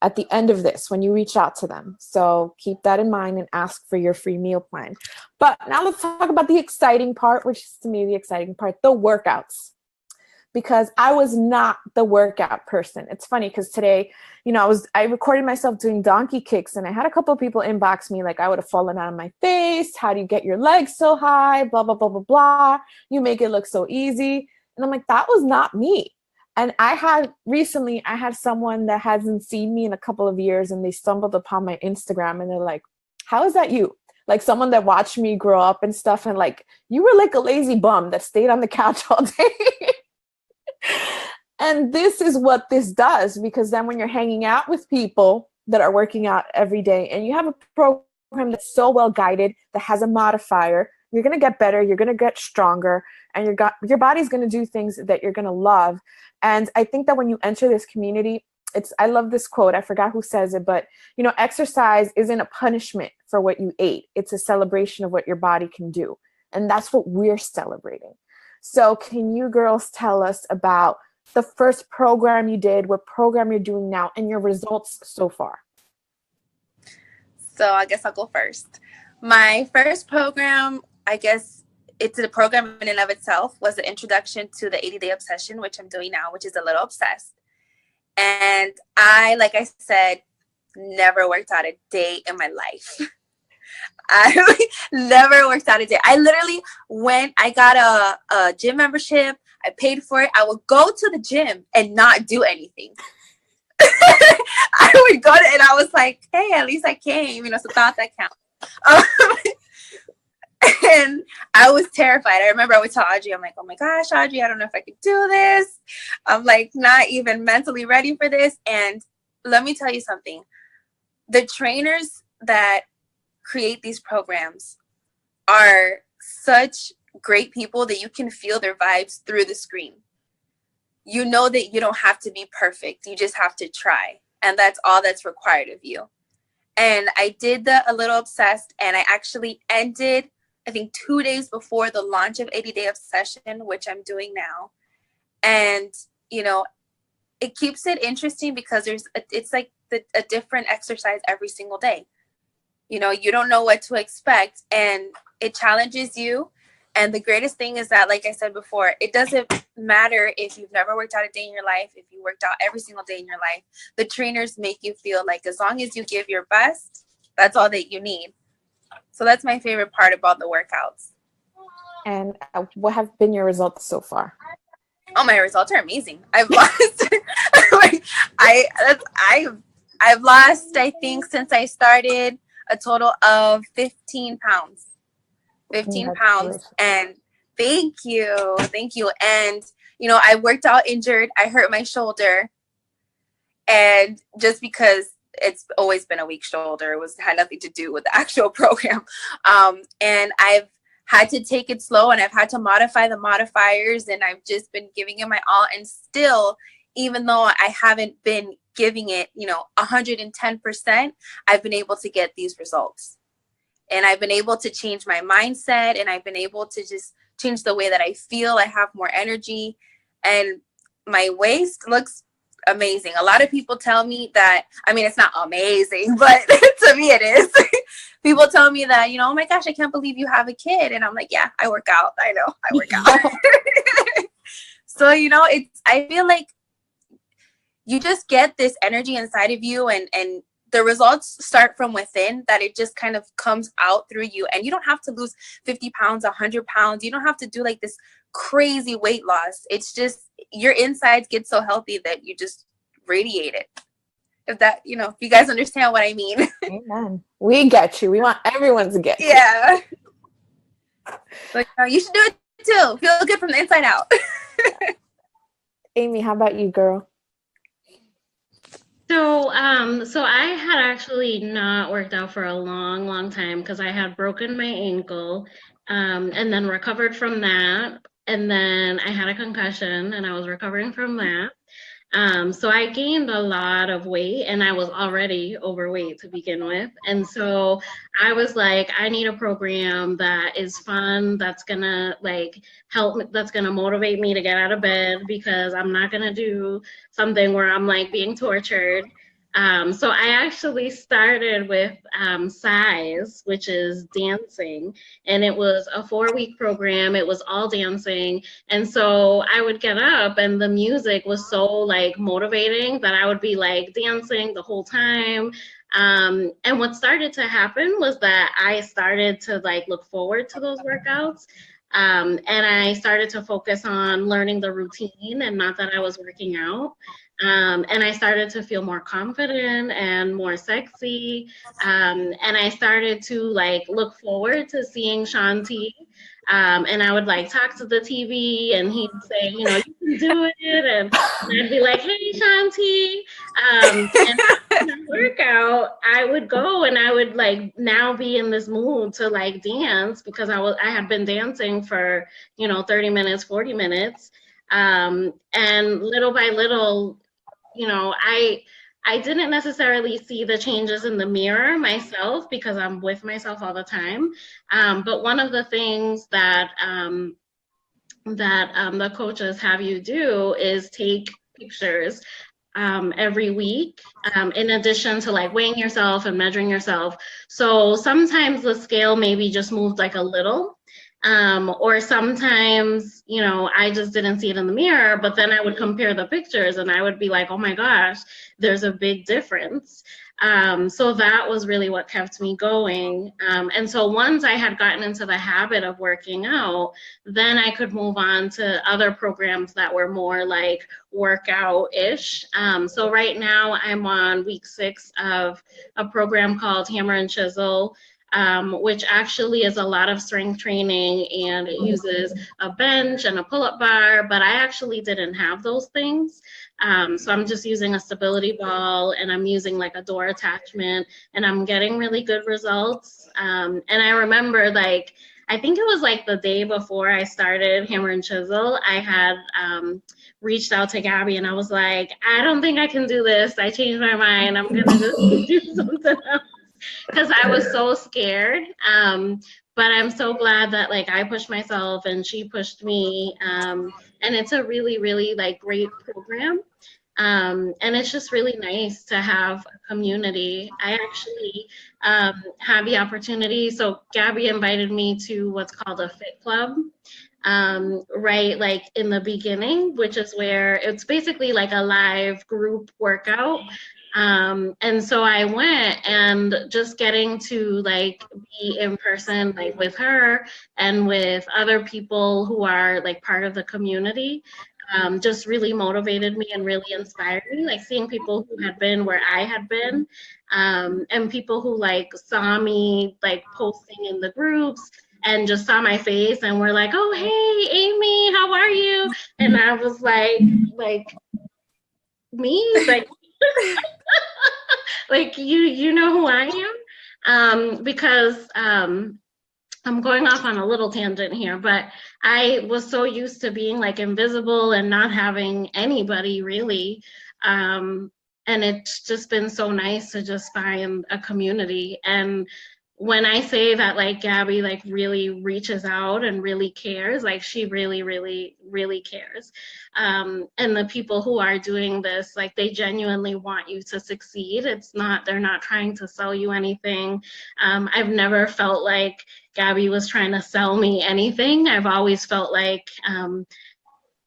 at the end of this when you reach out to them. So keep that in mind and ask for your free meal plan. But now let's talk about the exciting part, which is to me the exciting part, the workouts. Because I was not the workout person. It's funny because today, I recorded myself doing donkey kicks, and I had a couple of people inbox me like I would have fallen out of my face. How do you get your legs so high? Blah, blah, blah, blah, blah. You make it look so easy. And I'm like, that was not me. And I had someone that hasn't seen me in a couple of years, and they stumbled upon my Instagram, and they're like, how is that you? Like someone that watched me grow up and stuff. And like, you were like a lazy bum that stayed on the couch all day. And this is what this does, because then when you're hanging out with people that are working out every day and you have a program that's so well guided, that has a modifier, you're going to get better, you're going to get stronger, and your body's going to do things that you're going to love. And I think that when you enter this community, I love this quote. I forgot who says it, but exercise isn't a punishment for what you ate. It's a celebration of what your body can do. And that's what we're celebrating. So can you girls tell us about the first program you did, what program you're doing now, and your results so far? So I guess I'll go first. My first program, I guess it's a program in and of itself, was the introduction to the 80-day obsession, which I'm doing now, which is a little obsessed. And I, like I said, never worked out a day in my life. I never worked out a day. I literally I got a gym membership. I paid for it. I would go to the gym and not do anything. I would go and I was like, hey, at least I came, so thought that counts. And I was terrified. I remember I would tell Audrey, I'm like, oh my gosh, Audrey, I don't know if I could do this. I'm like not even mentally ready for this. And let me tell you something. The trainers that create these programs are such great people that you can feel their vibes through the screen. You know that you don't have to be perfect. You just have to try. And that's all that's required of you. And I did A Little Obsessed, and I actually ended, I think, 2 days before the launch of 80-Day Obsession, which I'm doing now. And, it keeps it interesting because it's like a different exercise every single day. You don't know what to expect, and it challenges you. And the greatest thing is that, like I said before, it doesn't matter if you've never worked out a day in your life, if you worked out every single day in your life. The trainers make you feel like as long as you give your best, that's all that you need. So that's my favorite part about the workouts. And what have been your results so far? Oh, my results are amazing. I've lost, I've lost, I think, since I started, a total of 15 pounds. 15 pounds. And thank you. And, I worked out injured. I hurt my shoulder. And just because it's always been a weak shoulder, it had nothing to do with the actual program. And I've had to take it slow, and I've had to modify the modifiers, and I've just been giving it my all. And still, even though I haven't been giving it, 110%, I've been able to get these results. And I've been able to change my mindset, and I've been able to just change the way that I feel. I have more energy, and my waist looks amazing. A lot of people tell me that, I mean, it's not amazing, but to me it is. People tell me that, you know, oh my gosh, I can't believe you have a kid. And I'm like, yeah, I work out. I know, I work out. So, you know, I feel like you just get this energy inside of you, and the results start from within, that it just kind of comes out through you. And you don't have to lose 50 pounds, 100 pounds. You don't have to do like this crazy weight loss. It's just your insides get so healthy that you just radiate it. If that, you know, if you guys understand what I mean. Amen. We get you. We want everyone to get you. Yeah. But you should do it too. Feel good from the inside out. Amy, how about you, girl? So, so I had actually not worked out for a long, long time because I had broken my ankle, and then recovered from that. And then I had a concussion and I was recovering from that. So I gained a lot of weight, and I was already overweight to begin with. And so I was like, I need a program that is fun, that's gonna like help me, that's gonna motivate me to get out of bed, because I'm not gonna do something where I'm like being tortured. So I actually started with Size, which is dancing, and it was a 4-week program. It was all dancing. And so I would get up and the music was so like motivating that I would be like dancing the whole time. And what started to happen was that I started to like look forward to those workouts. And I started to focus on learning the routine and not that I was working out. And I started to feel more confident and more sexy. And I started to like look forward to seeing Shaun T. And I would like talk to the TV, and he'd say, you know, you can do it. And I'd be like, hey, Shaun T. And after the workout, I would go and I would like now be in this mood to like dance, because I had been dancing for, you know, 30 minutes, 40 minutes. And little by little, you know, I didn't necessarily see the changes in the mirror myself, because I'm with myself all the time. But one of the things that the coaches have you do is take pictures every week, in addition to like weighing yourself and measuring yourself. So sometimes the scale maybe just moved like a little. Or sometimes, you know, I just didn't see it in the mirror, but then I would compare the pictures and I would be like, oh my gosh, there's a big difference. So that was really what kept me going. And so once I had gotten into the habit of working out, then I could move on to other programs that were more like workout-ish. So right now I'm on week 6 of a program called Hammer and Chisel, which actually is a lot of strength training, and it uses a bench and a pull-up bar, but I actually didn't have those things. So I'm just using a stability ball, and I'm using like a door attachment, and I'm getting really good results. And I remember like, I think it was like the day before I started Hammer and Chisel, I had reached out to Gabby and I was like, I don't think I can do this. I changed my mind. I'm gonna just do something else, because I was so scared. But I'm so glad that like I pushed myself and she pushed me. And it's a really, really like great program. And it's just really nice to have a community. I actually have the opportunity. So Gabby invited me to what's called a Fit Club, right, like in the beginning, which is where it's basically like a live group workout. And so I went, and just getting to like be in person, like with her and with other people who are like part of the community, just really motivated me and really inspired me, like seeing people who had been where I had been, and people who like saw me like posting in the groups and just saw my face and were like, oh, hey, Amy, how are you? And I was like me? Like, like you know who I am? Because I'm going off on a little tangent here, but I was so used to being like invisible and not having anybody really. And it's just been so nice to just find a community. And when I say that, like, Gabby, like, really reaches out and really cares, like, she really, really, really cares. And the people who are doing this, like, they genuinely want you to succeed. They're not trying to sell you anything. I've never felt like Gabby was trying to sell me anything. I've always felt like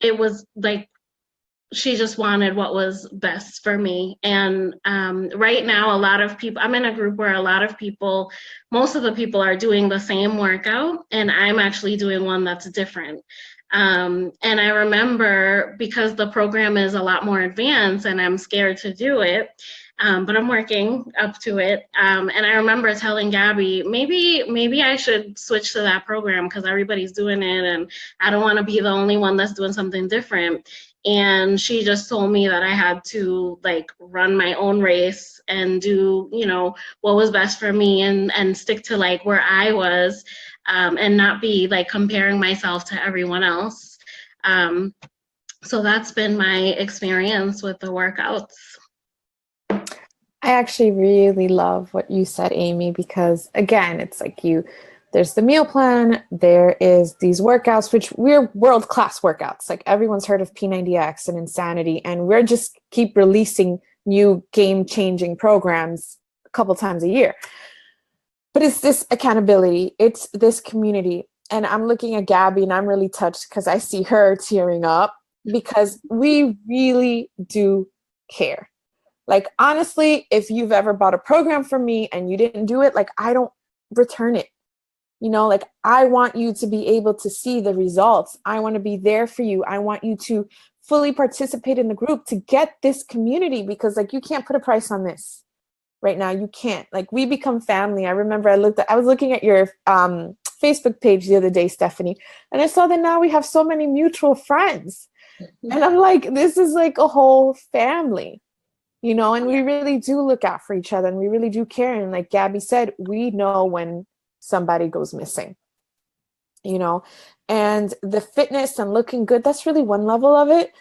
it was like, she just wanted what was best for me. And right now, a lot of people, I'm in a group where a lot of people, most of the people are doing the same workout, and I'm actually doing one that's different. And I remember, because the program is a lot more advanced and I'm scared to do it, but I'm working up to it. And I remember telling Gabby, maybe I should switch to that program because everybody's doing it and I don't want to be the only one that's doing something different. And she just told me that I had to, like, run my own race and do, you know, what was best for me, and stick to, like, where I was, and not be, like, comparing myself to everyone else. So that's been my experience with the workouts. I actually really love what you said, Amy, because again, it's like there's the meal plan, there is these workouts, which we're world-class workouts. Like, everyone's heard of P90X and Insanity, and we're just keep releasing new game-changing programs a couple times a year. But it's this accountability, it's this community. And I'm looking at Gabby and I'm really touched because I see her tearing up, because we really do care. Like, honestly, if you've ever bought a program from me and you didn't do it, like, I don't return it. You know, like, I want you to be able to see the results. I want to be there for you. I want you to fully participate in the group to get this community, because, like, you can't put a price on this right now. You can't. Like, we become family. I remember I was looking at your Facebook page the other day, Stephanie, and I saw that now we have so many mutual friends. And I'm like, this is like a whole family. You know, and we really do look out for each other, and we really do care. And like Gabby said, we know when somebody goes missing, you know, and the fitness and looking good, that's really one level of it.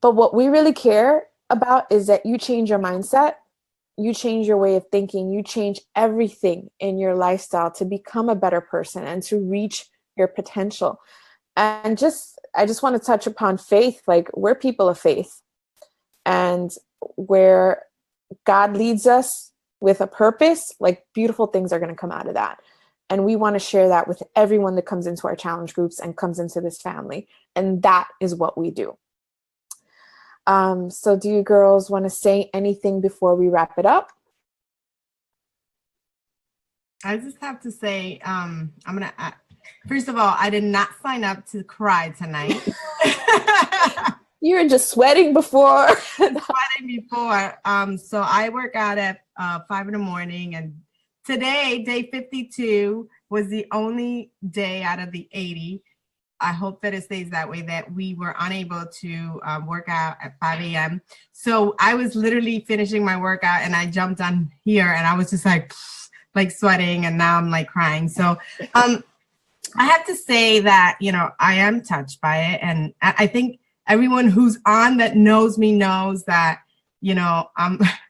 But what we really care about is that you change your mindset, you change your way of thinking, you change everything in your lifestyle to become a better person and to reach your potential. And I just want to touch upon faith. Like, we're people of faith, and where God leads us with a purpose, like, beautiful things are going to come out of that. And we want to share that with everyone that comes into our challenge groups and comes into this family. And that is what we do. So do you girls want to say anything before we wrap it up? I just have to say, first of all, I did not sign up to cry tonight. You were just sweating before. So I work out at 5 a.m. and today, day 52, was the only day out of the 80. I hope that it stays that way, that we were unable to work out at 5 a.m. So I was literally finishing my workout and I jumped on here and I was just like sweating, and now I'm like crying. So I have to say that, you know, I am touched by it. And I think everyone who's on that knows me knows that, you know,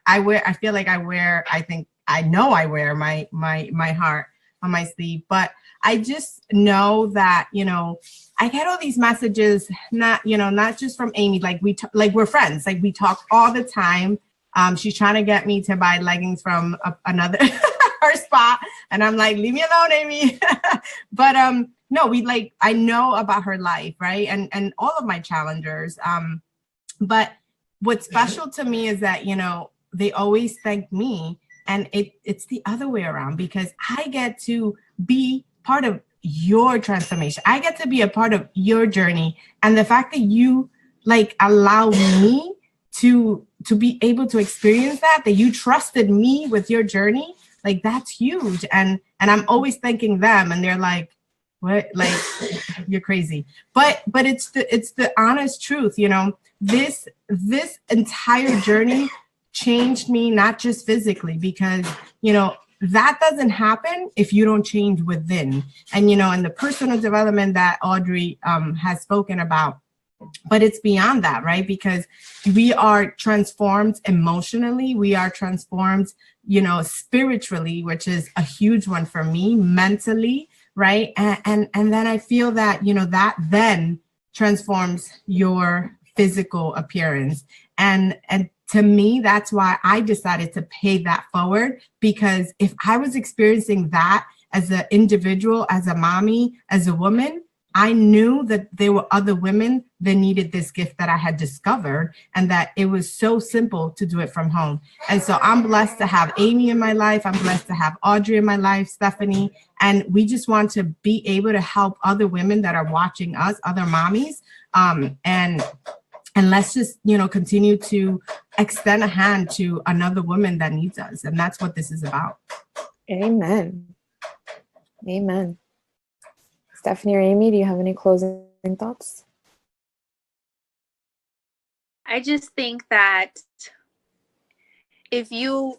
I wear my heart on my sleeve. But I just know that, you know, I get all these messages, not just from Amy, like we're friends, like we talk all the time. She's trying to get me to buy leggings from another her spot, and I'm like, leave me alone, Amy. But no, I know about her life, right? And all of my challengers. But what's special to me is that, you know, they always thank me, and it's the other way around, because I get to be part of your transformation. I get to be a part of your journey. And the fact that you like allow me to be able to experience that you trusted me with your journey, like, that's huge. And I'm always thanking them, and they're like, what? Like, you're crazy. But it's the honest truth, you know. This entire journey changed me, not just physically, because, you know, that doesn't happen if you don't change within. And, you know, and the personal development that Audrey has spoken about, but it's beyond that, right? Because we are transformed emotionally, we are transformed spiritually, which is a huge one for me, mentally, right? And then I feel that, that then transforms your physical appearance. And to me, that's why I decided to pay that forward, because if I was experiencing that as an individual, as a mommy, as a woman, I knew that there were other women that needed this gift that I had discovered, and that it was so simple to do it from home. And so I'm blessed to have Amy in my life. I'm blessed to have Audrey in my life, Stephanie. And we just want to be able to help other women that are watching us, other mommies. And let's just, continue to extend a hand to another woman that needs us. And that's what this is about. Amen. Amen. Stephanie or Amy, do you have any closing thoughts? I just think that if you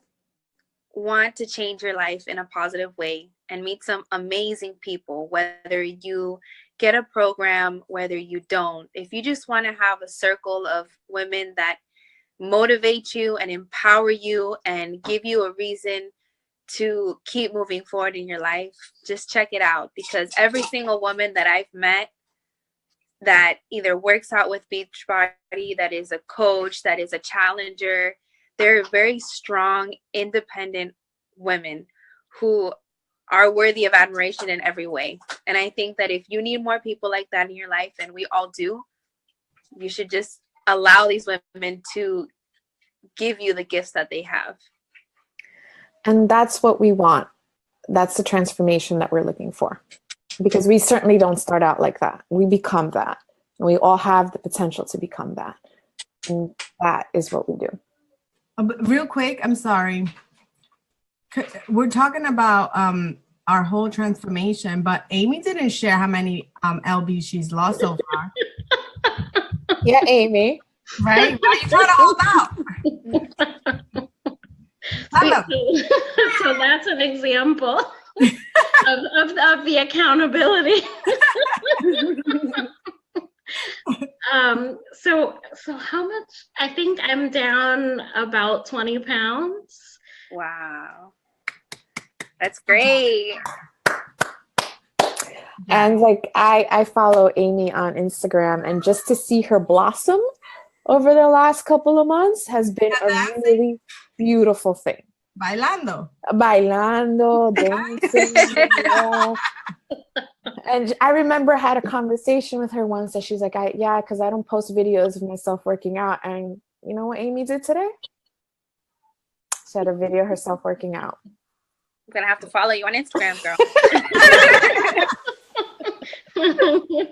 want to change your life in a positive way and meet some amazing people, whether you get a program, whether you don't, if you just want to have a circle of women that motivate you and empower you and give you a reason to keep moving forward in your life, just check it out. Because every single woman that I've met that either works out with Beachbody, that is a coach, that is a challenger, they're very strong, independent women who are worthy of admiration in every way. And I think that if you need more people like that in your life, and we all do, you should just allow these women to give you the gifts that they have. And that's what we want. That's the transformation that we're looking for. Because we certainly don't start out like that. We become that. And we all have the potential to become that. And that is what we do. Real quick, I'm sorry. We're talking about our whole transformation, but Amy didn't share how many lbs she's lost so far. Yeah, Amy. Right? Why are you trying to hold out? So that's an example of the accountability. So how much? I think I'm down about 20 pounds. Wow. That's great. And like I follow Amy on Instagram, and just to see her blossom over the last couple of months has been a really beautiful thing. Bailando, dancing. Yeah. And I remember I had a conversation with her once that she's like, because I don't post videos of myself working out. And you know what Amy did today? She had a video of herself working out. I'm going to have to follow you on Instagram, girl.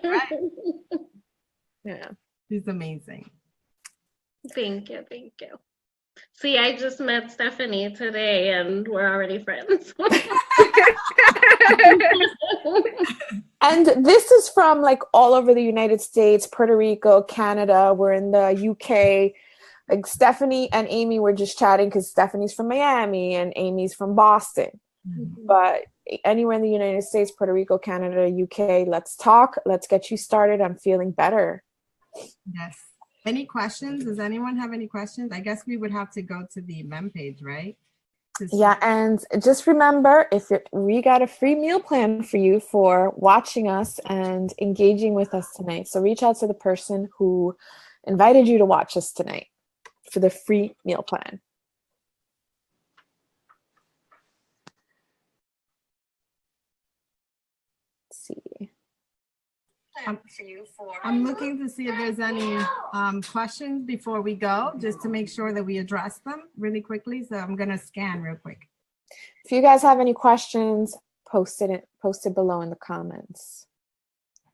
Right. Yeah. She's amazing. Thank you. See, I just met Stephanie today and we're already friends. And this is from like all over the United States, Puerto Rico, Canada. We're in the UK. Like Stephanie and Amy were just chatting because Stephanie's from Miami and Amy's from Boston. Mm-hmm. But anywhere in the United States, Puerto Rico, Canada, UK, let's talk. Let's get you started on feeling better. Yes. Any questions? Does anyone have any questions? I guess we would have to go to the event page, right? Yeah, and just remember, we got a free meal plan for you for watching us and engaging with us tonight. So reach out to the person who invited you to watch us tonight for the free meal plan. Let's see. I'm looking to see if there's any questions before we go, just to make sure that we address them really quickly. So I'm going to scan real quick. If you guys have any questions, post it below in the comments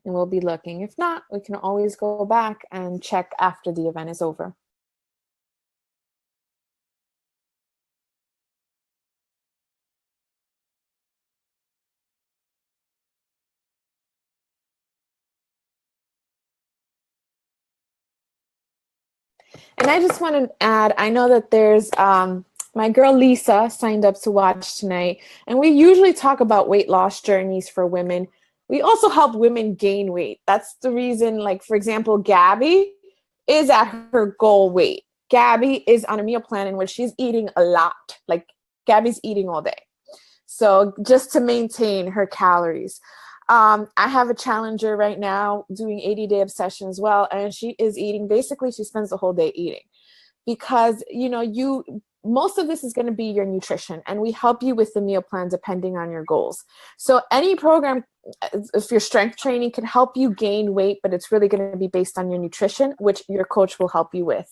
and we'll be looking. If not, we can always go back and check after the event is over. And I just want to add, I know that there's my girl Lisa signed up to watch tonight, and we usually talk about weight loss journeys for women. We also help women gain weight. That's the reason, like, for example, Gabby is at her goal weight. Gabby is on a meal plan in which she's eating a lot. Like, Gabby's eating all day. So just to maintain her calories. I have a challenger right now doing 80-day obsession as well. And she is eating, basically she spends the whole day eating because, you know, most of this is going to be your nutrition, and we help you with the meal plan depending on your goals. So any program, if your strength training, can help you gain weight, but it's really going to be based on your nutrition, which your coach will help you with.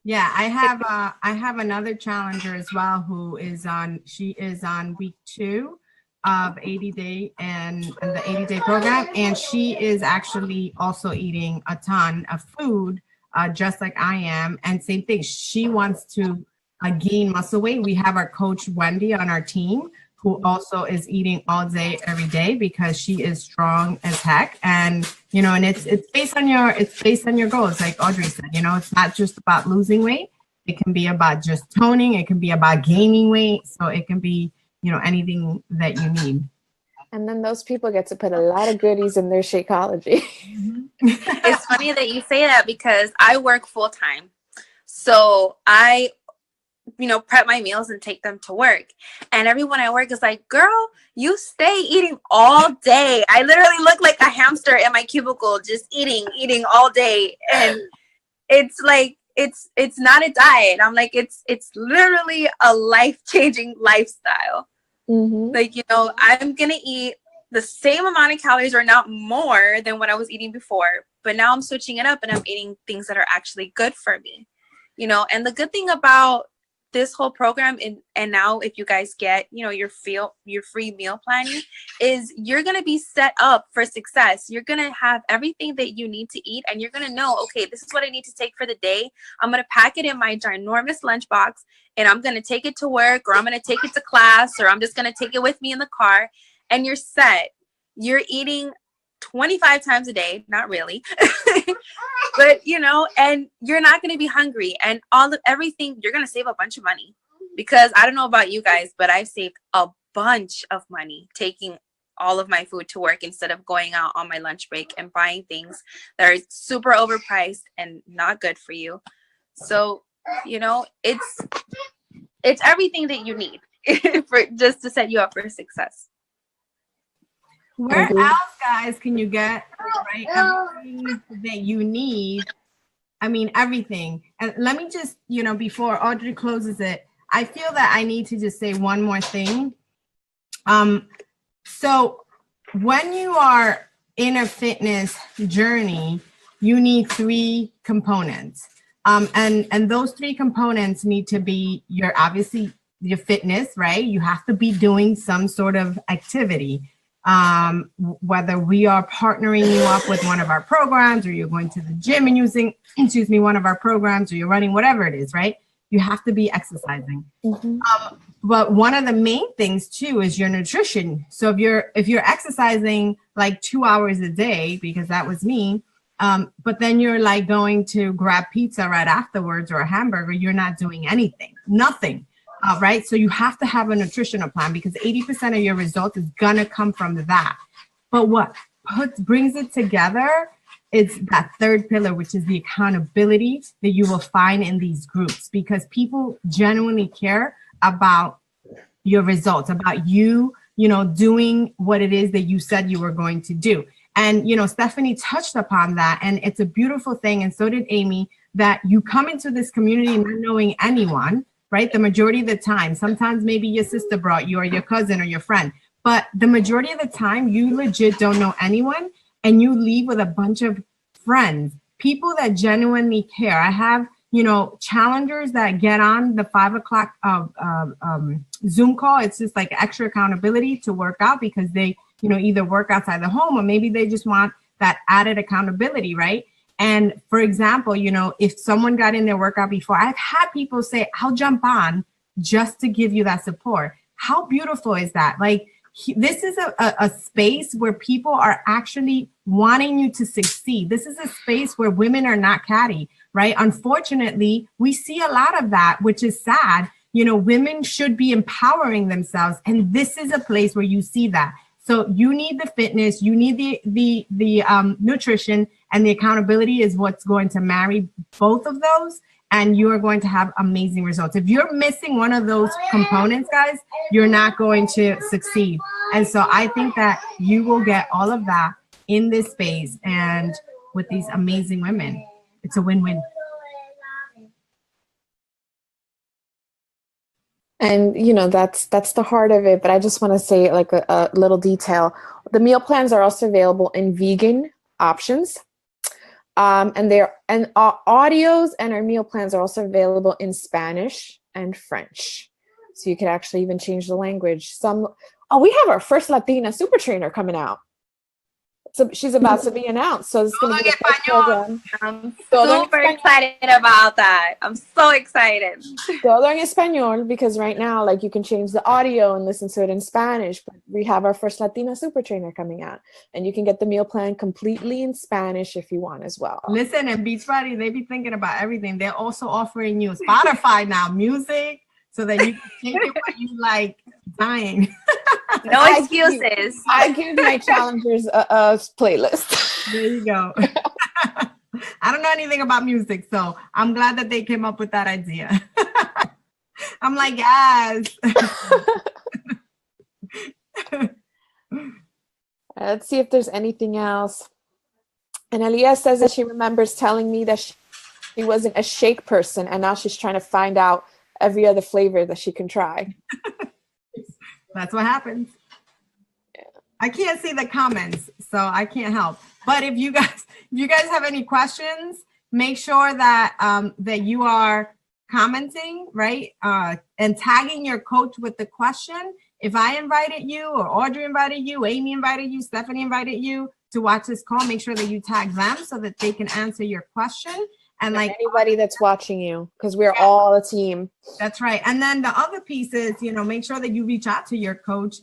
Yeah, I have another challenger as well she is on week 2 of 80-day and the 80-day program, and she is actually also eating a ton of food, just like I am. And same thing, she wants to gain muscle weight. We have our coach Wendy on our team, who also is eating all day, every day, because she is strong as heck. And, you know, and it's based on your goals. Like Audrey said, you know, it's not just about losing weight. It can be about just toning. It can be about gaining weight. So it can be, you know, anything that you need. And then those people get to put a lot of goodies in their Shakeology. It's funny that you say that because I work full time. So I, you know, prep my meals and take them to work. And everyone at work is like, girl, you stay eating all day. I literally look like a hamster in my cubicle, just eating all day. And it's like, it's not a diet. I'm like, it's literally a life-changing lifestyle. Mm-hmm. Like, you know, I'm going to eat the same amount of calories or not more than what I was eating before. But now I'm switching it up and I'm eating things that are actually good for me, you know. And the good thing about this whole program, and now if you guys get, you know, your free meal planning, is you're going to be set up for success. You're going to have everything that you need to eat, and you're going to know, okay, this is what I need to take for the day. I'm going to pack it in my ginormous lunchbox, and I'm going to take it to work, or I'm going to take it to class, or I'm just going to take it with me in the car, and you're set. You're eating 25 times a day, not really, but you know, and you're not going to be hungry, and everything, you're going to save a bunch of money, because I don't know about you guys, but I've saved a bunch of money taking all of my food to work instead of going out on my lunch break and buying things that are super overpriced and not good for you. So, you know, it's everything that you need for just to set you up for success. Where else, guys, can you get everything that you need? I mean, everything. And let me just, you know, before Audrey closes it, I feel that I need to just say one more thing. So when you are in a fitness journey, you need 3 components. And those 3 components need to be obviously your fitness, right? You have to be doing some sort of activity. Whether we are partnering you up with one of our programs, or you're going to the gym and using, one of our programs, or you're running, whatever it is, right? You have to be exercising. Mm-hmm. But one of the main things too is your nutrition. So if you're exercising like 2 hours a day, because that was me, but then you're like going to grab pizza right afterwards or a hamburger, you're not doing anything, nothing. Right? So you have to have a nutritional plan, because 80% of your results is going to come from that. But what brings it together is that third pillar, which is the accountability that you will find in these groups, because people genuinely care about your results, about you, you know, doing what it is that you said you were going to do. And, you know, Stephanie touched upon that, and it's a beautiful thing. And so did Amy, that you come into this community not knowing anyone, right? The majority of the time, sometimes maybe your sister brought you, or your cousin, or your friend, but the majority of the time you legit don't know anyone, and you leave with a bunch of friends, people that genuinely care. I have, you know, challengers that get on the 5 o'clock Zoom call. It's just like extra accountability to work out, because they, you know, either work outside the home, or maybe they just want that added accountability, right? And for example, you know, if someone got in their workout before, I've had people say, I'll jump on just to give you that support. How beautiful is that? Like, this is a space where people are actually wanting you to succeed. This is a space where women are not catty, right? Unfortunately, we see a lot of that, which is sad. You know, women should be empowering themselves. And this is a place where you see that. So you need the fitness, you need the nutrition, and the accountability is what's going to marry both of those. and you are going to have amazing results. If you're missing one of those components, guys, you're not going to succeed. And so I think that you will get all of that in this space and with these amazing women. It's a win-win. And you know, that's the heart of it. But I just want to say like a little detail. The meal plans are also available in vegan options. And audios and our meal plans are also available in Spanish and French. So you can actually even change the language. We have our first Latina super trainer coming out. So she's about to be announced. So it's going to be a first program. I'm super excited about that. I'm so excited. Todo en español, because right now, like, you can change the audio and listen to it in Spanish. But we have our first Latina super trainer coming out, and you can get the meal plan completely in Spanish if you want as well. Listen, at Beachbody, they be thinking about everything. They're also offering you Spotify now, music, so that you can take it when you like dying. No excuses. I give my challengers a playlist. There you go. I don't know anything about music, so I'm glad that they came up with that idea. I'm like, yes. Let's see if there's anything else. And Aliyah says that she remembers telling me that she wasn't a shake person, and now she's trying to find out every other flavor that she can try. That's what happens. Yeah. I can't see the comments, so I can't help. But if you guys have any questions, make sure that that you are commenting, right? And tagging your coach with the question. If I invited you, or Audrey invited you, Amy invited you, Stephanie invited you to watch this call, make sure that you tag them so that they can answer your question. And like anybody that's watching you, because we're all a team. That's right. And then the other piece is, make sure that you reach out to your coach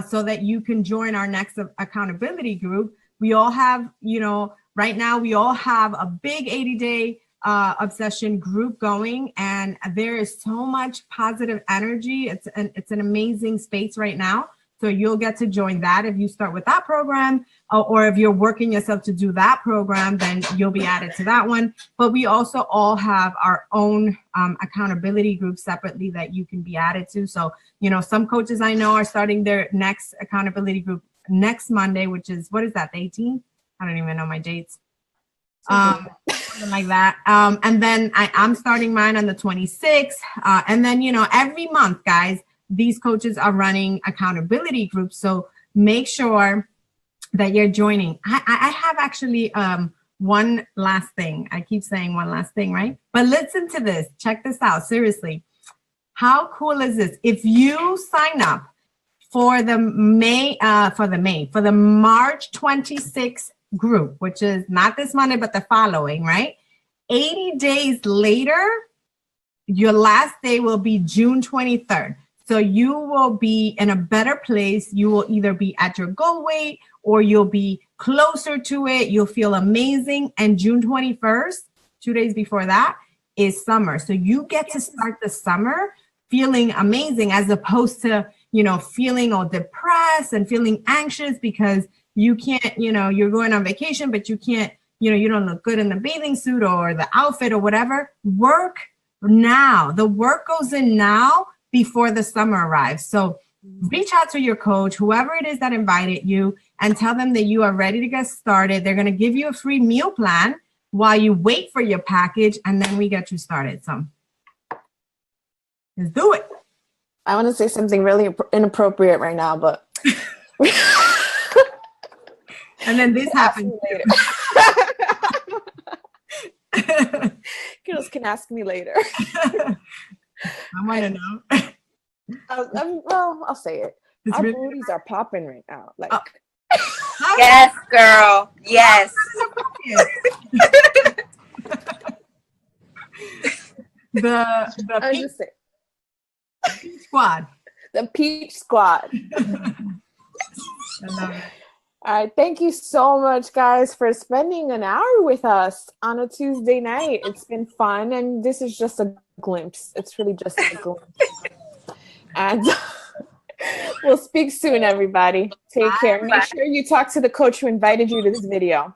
so that you can join our next accountability group. We all have, right now we all have a big 80-day obsession group going, and there is so much positive energy. It's an amazing space right now. So you'll get to join that if you start with that program, or if you're working yourself to do that program, then you'll be added to that one. But we also all have our own accountability group separately that you can be added to. So, some coaches I know are starting their next accountability group next Monday, which is, what is that, the 18th? I don't even know my dates. Something like that. And then I'm starting mine on the 26th. And then, every month, guys, these coaches are running accountability groups. So make sure that you're joining. I have actually one last thing. I keep saying one last thing, right? But listen to this. Check this out. Seriously. How cool is this? If you sign up for the March 26th group, which is not this Monday, but the following, right? 80 days later, your last day will be June 23rd. So you will be in a better place. You will either be at your goal weight or you'll be closer to it. You'll feel amazing. And June 21st, 2 days before that, is summer. So you get to start the summer feeling amazing, as opposed to, feeling all depressed and feeling anxious because you can't, you're going on vacation, but you can't, you don't look good in the bathing suit or the outfit or whatever. Work now. The work goes in now, before the summer arrives. So reach out to your coach, whoever it is that invited you, and tell them that you are ready to get started. They're going to give you a free meal plan while you wait for your package, and then we get you started. So let's do it. I want to say something really inappropriate right now, but and then this happens later. Girls can ask me later. I want to know. I'll say it. Our booties are popping right now. Like, yes, girl. Yes. the Peach Squad. The Peach Squad. I love it. All right. Thank you so much, guys, for spending an hour with us on a Tuesday night. It's been fun, and this is just a glimpse. It's really just a glimpse. And we'll speak soon, everybody. Take care. Make sure you talk to the coach who invited you to this video.